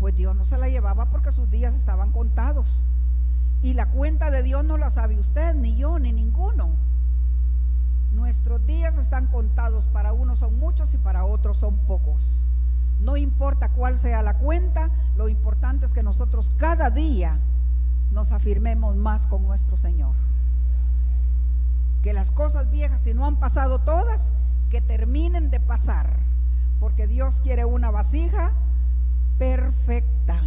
Pues Dios no se la llevaba porque sus días estaban contados, y la cuenta de Dios no la sabe usted, ni yo, ni ninguno. Nuestros días están contados, para unos son muchos y para otros son pocos. No importa cuál sea la cuenta, lo importante es que nosotros cada día nos afirmemos más con nuestro Señor. Que las cosas viejas, si no han pasado todas, que terminen de pasar, porque Dios quiere una vasija perfecta,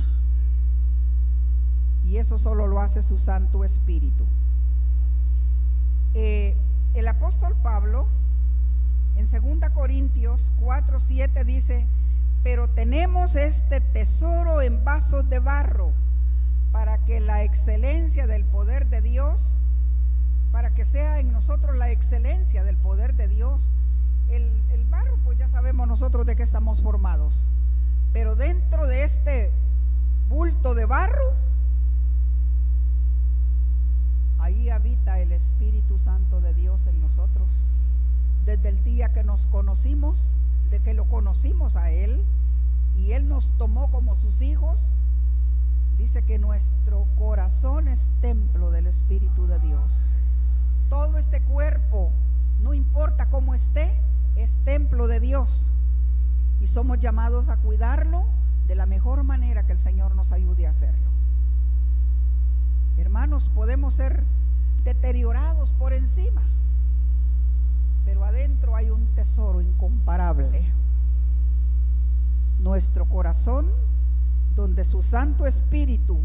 y eso solo lo hace su Santo Espíritu. El apóstol Pablo en 2 Corintios 4:7 dice: pero tenemos este tesoro en vasos de barro, para que la excelencia del poder de Dios, para que sea en nosotros la excelencia del poder de Dios. El barro, pues ya sabemos nosotros de qué estamos formados, pero dentro de este bulto de barro, ahí habita el Espíritu Santo de Dios en nosotros. Desde el día que nos conocimos, de que lo conocimos a Él, y Él nos tomó como sus hijos, dice que nuestro corazón es templo del Espíritu de Dios. Todo este cuerpo, no importa cómo esté, es templo de Dios. Y somos llamados a cuidarlo de la mejor manera que el Señor nos ayude a hacerlo. Hermanos, podemos ser deteriorados por encima, pero adentro hay un tesoro incomparable. Nuestro corazón, donde su Santo Espíritu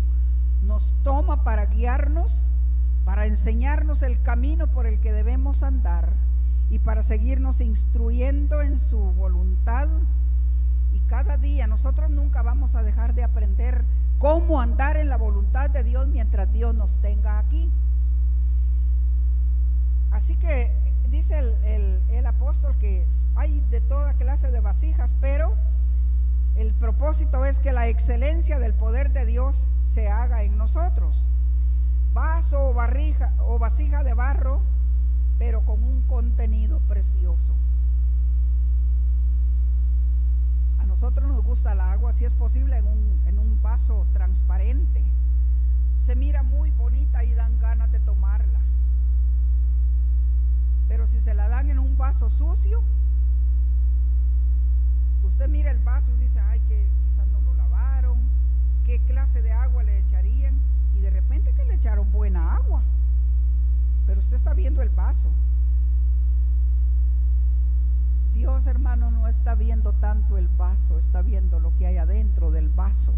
nos toma para guiarnos, para enseñarnos el camino por el que debemos andar y para seguirnos instruyendo en su voluntad. Y cada día nosotros nunca vamos a dejar de aprender cómo andar en la voluntad de Dios mientras Dios nos tenga aquí. Así que dice el apóstol que hay de toda clase de vasijas, pero el propósito es que la excelencia del poder de Dios se haga en nosotros. Vaso o vasija de barro, pero con un contenido precioso. A nosotros nos gusta el agua, si es posible, en un vaso transparente. Se mira muy bonita y dan ganas de tomarla. Pero si se la dan en un vaso sucio, usted mira el vaso y dice, ay, que quizás no lo lavaron, qué clase de agua le echarían, y de repente que le echaron buena agua, pero usted está viendo el vaso. Dios, hermano, no está viendo tanto el vaso, está viendo lo que hay adentro del vaso.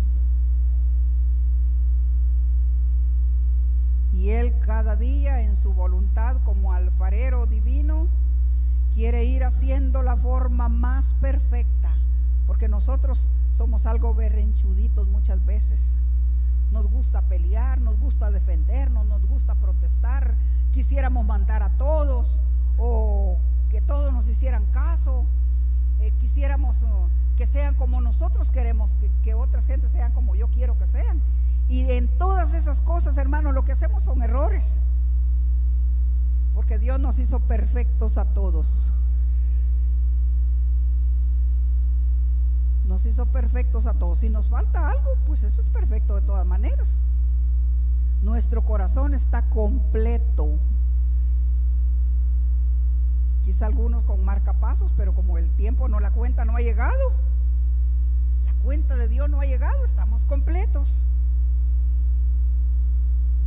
Y Él cada día en su voluntad como alfarero divino quiere ir haciendo la forma más perfecta, porque nosotros somos algo berrinchuditos muchas veces. Nos gusta pelear, nos gusta defendernos, nos gusta protestar, quisiéramos mandar a todos o que todos nos hicieran caso, quisiéramos que sean como nosotros queremos, que otras gentes sean como yo quiero que sean. Y en todas esas cosas, hermanos, lo que hacemos son errores, porque Dios nos hizo perfectos a todos. Nos hizo perfectos a todos. Si nos falta algo, pues eso es perfecto de todas maneras. Nuestro corazón está completo. Quizá algunos con marcapasos, pero como el tiempo no, la cuenta no ha llegado, la cuenta de Dios no ha llegado, estamos completos.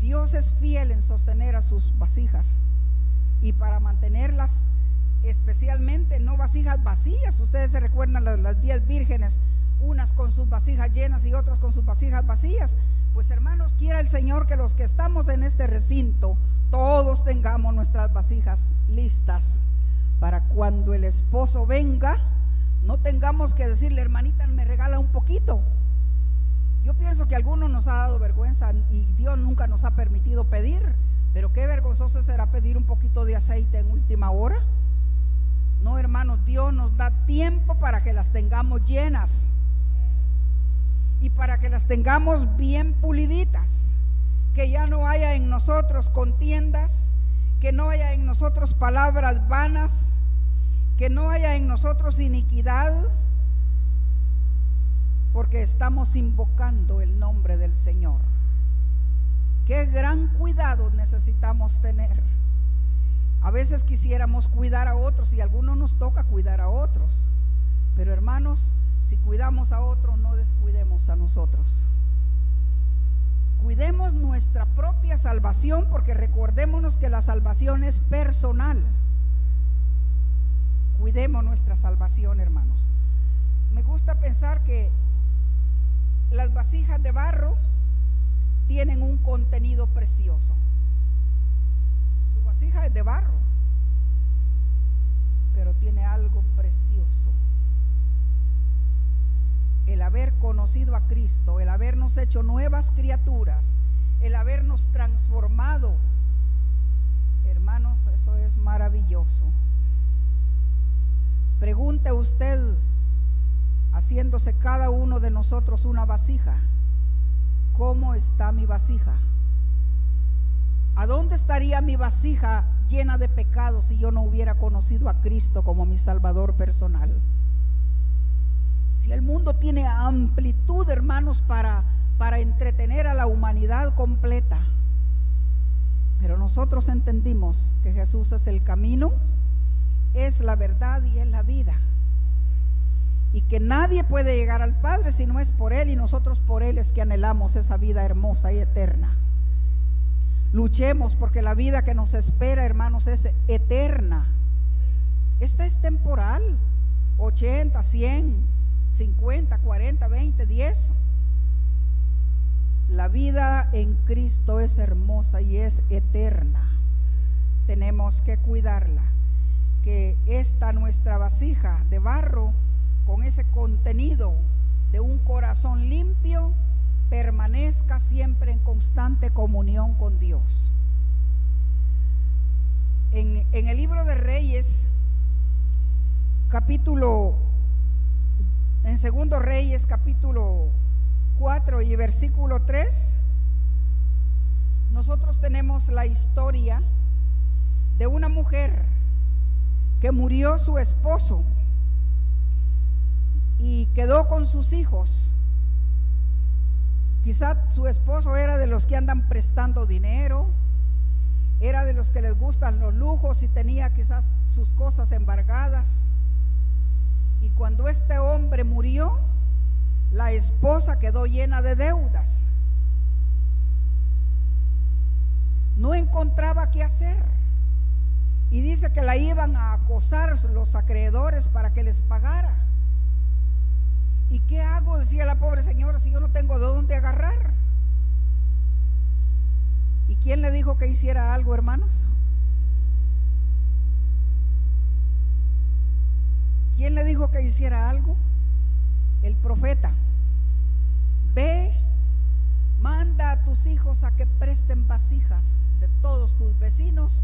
Dios es fiel en sostener a sus vasijas y para mantenerlas, especialmente no vasijas vacías. Ustedes se recuerdan las 10 vírgenes, unas con sus vasijas llenas y otras con sus vasijas vacías. Pues hermanos, quiera el Señor que los que estamos en este recinto todos tengamos nuestras vasijas listas para cuando el esposo venga no tengamos que decirle, hermanita, me regala un poquito. Yo pienso que a algunos nos ha dado vergüenza y Dios nunca nos ha permitido pedir, pero qué vergonzoso será pedir un poquito de aceite en última hora. No, hermanos, Dios nos da tiempo para que las tengamos llenas y para que las tengamos bien puliditas, que ya no haya en nosotros contiendas, que no haya en nosotros palabras vanas, que no haya en nosotros iniquidad, porque estamos invocando el nombre del Señor. Qué gran cuidado necesitamos tener. A veces quisiéramos cuidar a otros y a algunos nos toca cuidar a otros, pero hermanos, si cuidamos a otros, no descuidemos a nosotros. Cuidemos nuestra propia salvación, porque recordémonos que la salvación es personal. Cuidemos nuestra salvación, hermanos. Me gusta pensar que las vasijas de barro tienen un contenido precioso. Su vasija es de barro, pero tiene algo precioso. El haber conocido a Cristo, el habernos hecho nuevas criaturas, el habernos transformado, hermanos, eso es maravilloso. Pregunte usted, haciéndose cada uno de nosotros una vasija, ¿cómo está mi vasija? ¿A dónde estaría mi vasija llena de pecados si yo no hubiera conocido a Cristo como mi Salvador personal? Si el mundo tiene amplitud, hermanos, para para entretener a la humanidad completa. Pero nosotros entendimos que Jesús es el camino, es la verdad y es la vida. Y que nadie puede llegar al Padre si no es por Él, y nosotros por Él es que anhelamos esa vida hermosa y eterna. Luchemos porque la vida que nos espera, hermanos, es eterna. Esta es temporal, 80, 100, 50, 40, 20, 10. La vida en Cristo es hermosa y es eterna. Tenemos que cuidarla. Que esta nuestra vasija de barro, con ese contenido de un corazón limpio, permanezca siempre en constante comunión con Dios. En el libro de Reyes, en Segundo Reyes, capítulo 4 y versículo 3, nosotros tenemos la historia de una mujer que murió su esposo y quedó con sus hijos. Quizá su esposo era de los que andan prestando dinero, era de los que les gustan los lujos y tenía quizás sus cosas embargadas. Y cuando este hombre murió, la esposa quedó llena de deudas. No encontraba qué hacer. Y dice que la iban a acosar los acreedores para que les pagara. ¿Y qué hago?, decía la pobre señora, si yo no tengo de dónde agarrar. ¿Y quién le dijo que hiciera algo, hermanos? ¿Quién le dijo que hiciera algo? El profeta. Ve, manda a tus hijos a que presten vasijas de todos tus vecinos,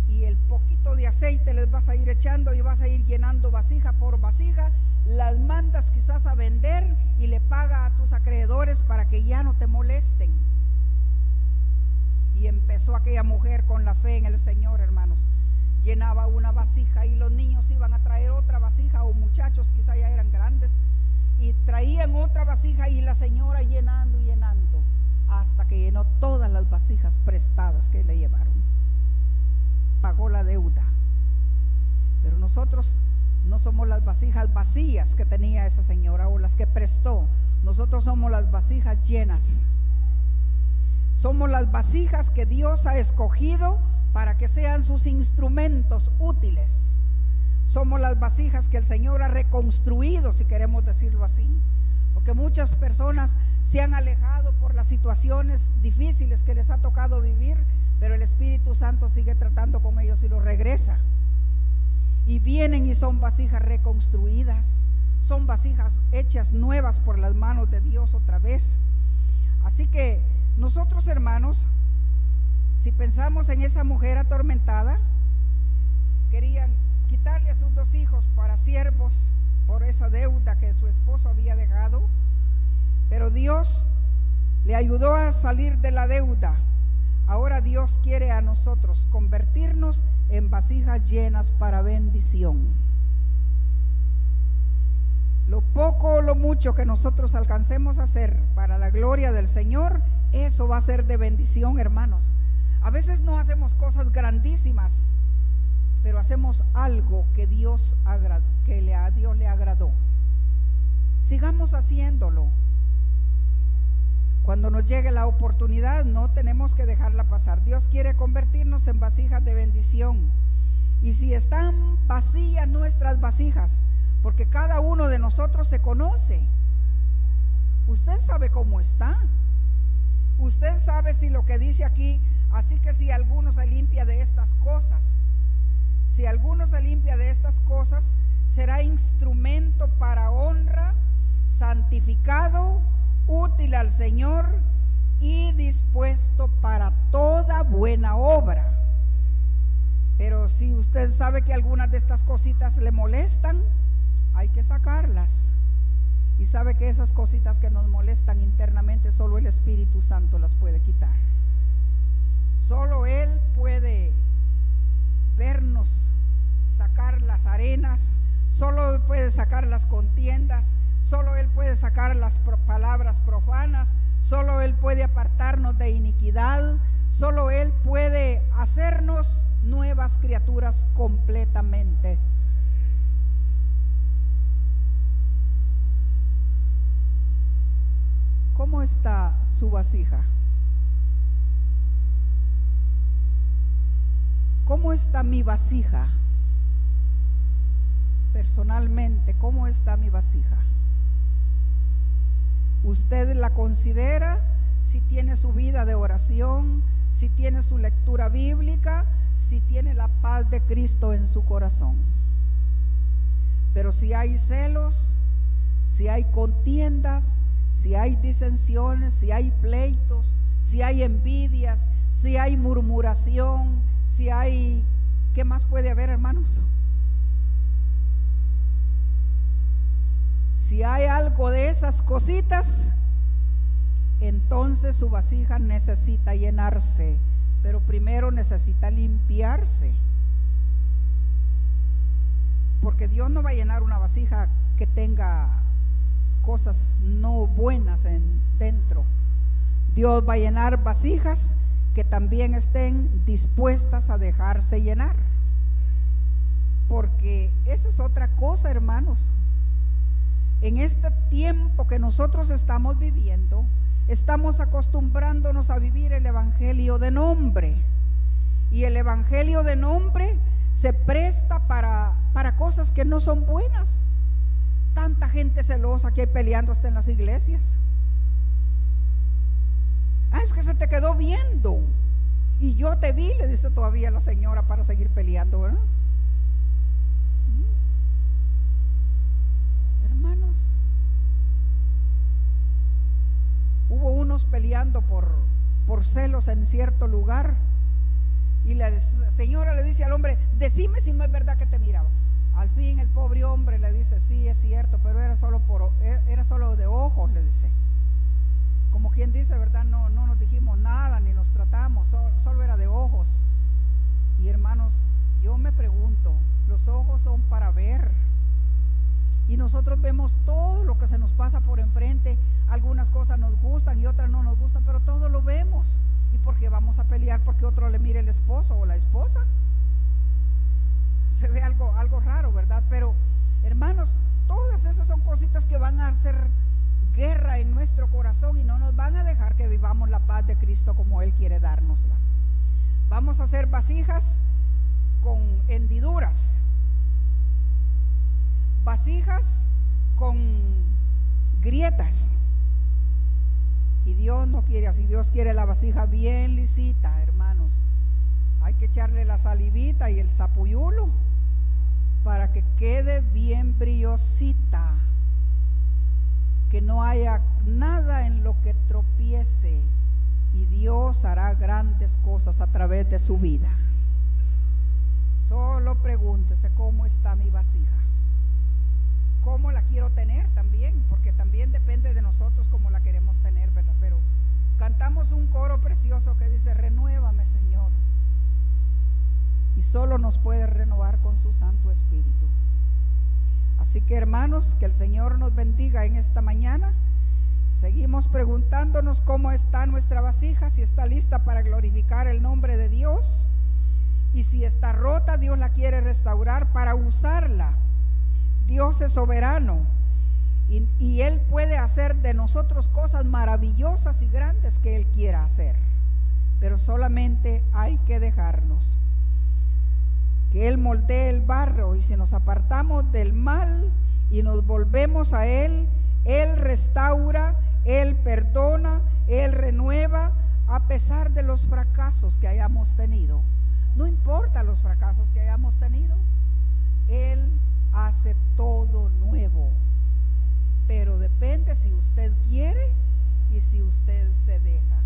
y el poquito de aceite les vas a ir echando y vas a ir llenando vasija por vasija. Las mandas quizás a vender y le paga a tus acreedores para que ya no te molesten. Y empezó aquella mujer con la fe en el Señor, hermanos. Llenaba una vasija y los niños iban a traer otra vasija, o muchachos quizás ya eran grandes, y traían otra vasija, y la señora llenando y llenando hasta que llenó todas las vasijas prestadas que le llevaron. Pagó la deuda. Pero nosotros no somos las vasijas vacías que tenía esa señora o las que prestó. Nosotros somos las vasijas llenas. Somos las vasijas que Dios ha escogido para que sean sus instrumentos útiles. Somos las vasijas que el Señor ha reconstruido, si queremos decirlo así, porque muchas personas se han alejado por las situaciones difíciles que les ha tocado vivir, pero el Espíritu Santo sigue tratando con ellos y los regresa. Y vienen y son vasijas reconstruidas, son vasijas hechas nuevas por las manos de Dios otra vez. Así que nosotros, hermanos, si pensamos en esa mujer atormentada, querían quitarle a sus 2 hijos para siervos por esa deuda que su esposo había dejado, pero Dios le ayudó a salir de la deuda. Ahora Dios quiere a nosotros convertirnos en vasijas llenas para bendición. Lo poco o lo mucho que nosotros alcancemos a hacer para la gloria del Señor, eso va a ser de bendición, hermanos. A veces no hacemos cosas grandísimas, pero hacemos algo que a Dios le agradó. Sigamos haciéndolo. Cuando nos llegue la oportunidad, no tenemos que dejarla pasar. Dios quiere convertirnos en vasijas de bendición. Y si están vacías nuestras vasijas, porque cada uno de nosotros se conoce, usted sabe cómo está. Usted sabe si lo que dice aquí, así que si alguno se limpia de estas cosas, será instrumento para honra, santificado, útil al Señor y dispuesto para toda buena obra. Pero si usted sabe que algunas de estas cositas le molestan, hay que sacarlas. Y sabe que esas cositas que nos molestan internamente, solo el Espíritu Santo las puede quitar. Solo Él puede vernos sacar las arenas, solo puede sacar las contiendas, solo Él puede sacar las palabras profanas, solo Él puede apartarnos de iniquidad, solo Él puede hacernos nuevas criaturas completamente. ¿Cómo está su vasija? ¿Cómo está mi vasija? Personalmente, ¿cómo está mi vasija? ¿Usted la considera? Si tiene su vida de oración, si tiene su lectura bíblica, si tiene la paz de Cristo en su corazón. Pero si hay celos, si hay contiendas, si hay disensiones, si hay pleitos, si hay envidias, si hay murmuración, si hay, ¿qué más puede haber, hermanos? Si hay algo de esas cositas, entonces su vasija necesita llenarse, pero primero necesita limpiarse. Porque Dios no va a llenar una vasija que tenga cosas no buenas dentro. Dios va a llenar vasijas que también estén dispuestas a dejarse llenar. Porque esa es otra cosa, hermanos. En este tiempo que nosotros estamos viviendo, estamos acostumbrándonos a vivir el evangelio de nombre. Y el evangelio de nombre se presta para cosas que no son buenas. Tanta gente celosa que hay peleando hasta en las iglesias. Es que se te quedó viendo y yo te vi, le dice todavía la señora, para seguir peleando, ¿verdad? Hermanos, hubo unos peleando por celos en cierto lugar, y la señora le dice al hombre: decime si no es verdad que te miraba. Al fin el pobre hombre le dice: sí, es cierto, pero era solo de ojos, le dice. Como quien dice, ¿verdad? No nos dijimos nada, ni nos tratamos, solo era de ojos. Y hermanos, yo me pregunto, los ojos son para ver, y nosotros vemos todo lo que se nos pasa por enfrente. Algunas cosas nos gustan y otras no nos gustan, pero todo lo vemos. ¿Y por qué vamos a pelear porque otro le mire el esposo o la esposa? Se ve algo raro, ¿verdad? Pero hermanos, todas esas son cositas que van a hacer guerra en nuestro corazón y no nos van a dejar que vivamos la paz de Cristo como Él quiere dárnoslas. Vamos a hacer vasijas con hendiduras, vasijas con grietas, y Dios no quiere así. Dios quiere la vasija bien lisita, hermanos. Hay que echarle la salivita y el sapuyulo para que quede bien brillosita, que no haya nada en lo que tropiece, y Dios hará grandes cosas a través de su vida. Solo pregúntese: ¿cómo está mi vasija? ¿Cómo la quiero tener también? Porque también depende de nosotros cómo la queremos tener, ¿verdad? Pero cantamos un coro precioso que dice: renuévame, Señor. Y solo nos puede renovar con su Santo Espíritu. Así que, hermanos, que el Señor nos bendiga en esta mañana. Seguimos preguntándonos cómo está nuestra vasija, si está lista para glorificar el nombre de Dios, y si está rota, Dios la quiere restaurar para usarla. Dios es soberano y Él puede hacer de nosotros cosas maravillosas y grandes que Él quiera hacer, pero solamente hay que dejarnos que Él moldee el barro. Y si nos apartamos del mal y nos volvemos a Él, Él restaura, Él perdona, Él renueva, a pesar de los fracasos que hayamos tenido. No importa los fracasos que hayamos tenido, Él hace todo nuevo, pero depende si usted quiere y si usted se deja,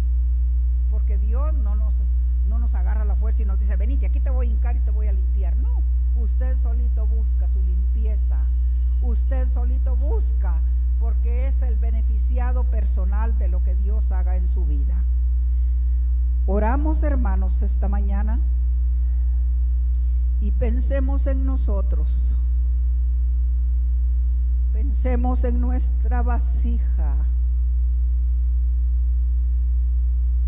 porque Dios no nos agarra la fuerza y nos dice: venite, aquí te voy a hincar y te voy a limpiar. No, usted solito busca su limpieza, usted solito busca, porque es el beneficiado personal de lo que Dios haga en su vida. Oramos, hermanos, esta mañana y pensemos en nosotros. Pensemos en nuestra vasija.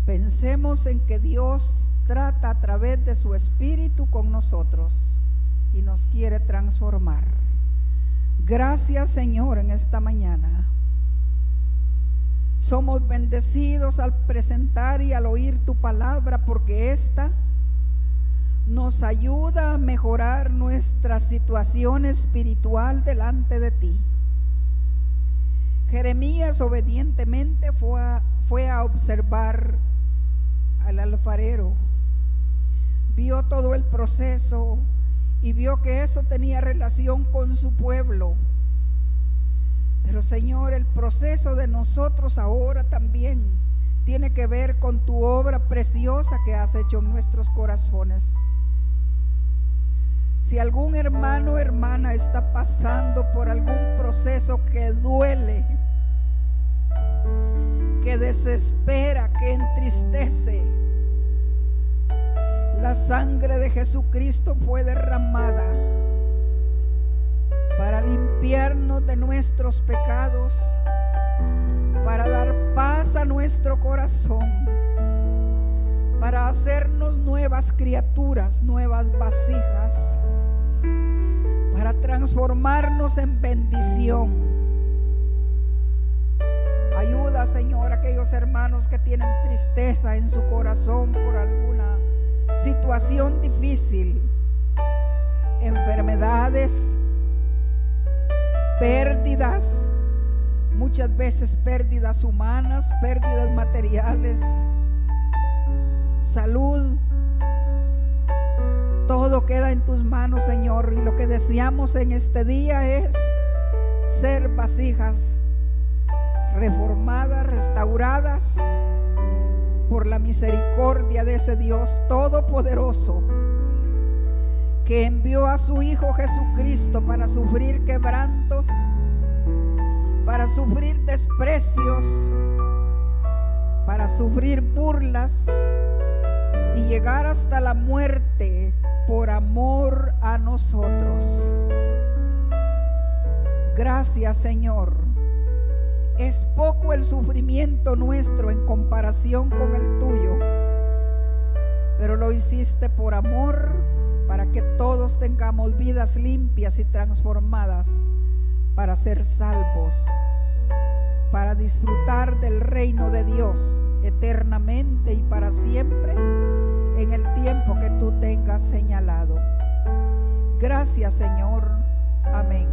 Pensemos en que Dios trata a través de su Espíritu con nosotros y nos quiere transformar. Gracias, Señor, en esta mañana. Somos bendecidos al presentar y al oír tu palabra, porque esta nos ayuda a mejorar nuestra situación espiritual delante de ti. Jeremías obedientemente fue a observar al alfarero, vio todo el proceso y vio que eso tenía relación con su pueblo. Pero, Señor, el proceso de nosotros ahora también tiene que ver con tu obra preciosa que has hecho en nuestros corazones. Si algún hermano o hermana está pasando por algún proceso que duele, que desespera, que entristece, la sangre de Jesucristo fue derramada para limpiarnos de nuestros pecados, para dar paz a nuestro corazón, para hacernos nuevas criaturas, nuevas vasijas, para transformarnos en bendición. Ayuda, Señor, a aquellos hermanos que tienen tristeza en su corazón por alguna situación difícil, enfermedades, pérdidas, muchas veces pérdidas humanas, pérdidas materiales, salud. Todo queda en tus manos, Señor, y lo que deseamos en este día es ser vasijas reformadas, restauradas por la misericordia de ese Dios todopoderoso, que envió a su Hijo Jesucristo para sufrir quebrantos, para sufrir desprecios, para sufrir burlas y llegar hasta la muerte por amor a nosotros. Gracias, Señor. Es poco el sufrimiento nuestro en comparación con el tuyo, pero lo hiciste por amor, para que todos tengamos vidas limpias y transformadas, para ser salvos, para disfrutar del reino de Dios eternamente y para siempre, en el tiempo que tú tengas señalado. Gracias, Señor. Amén.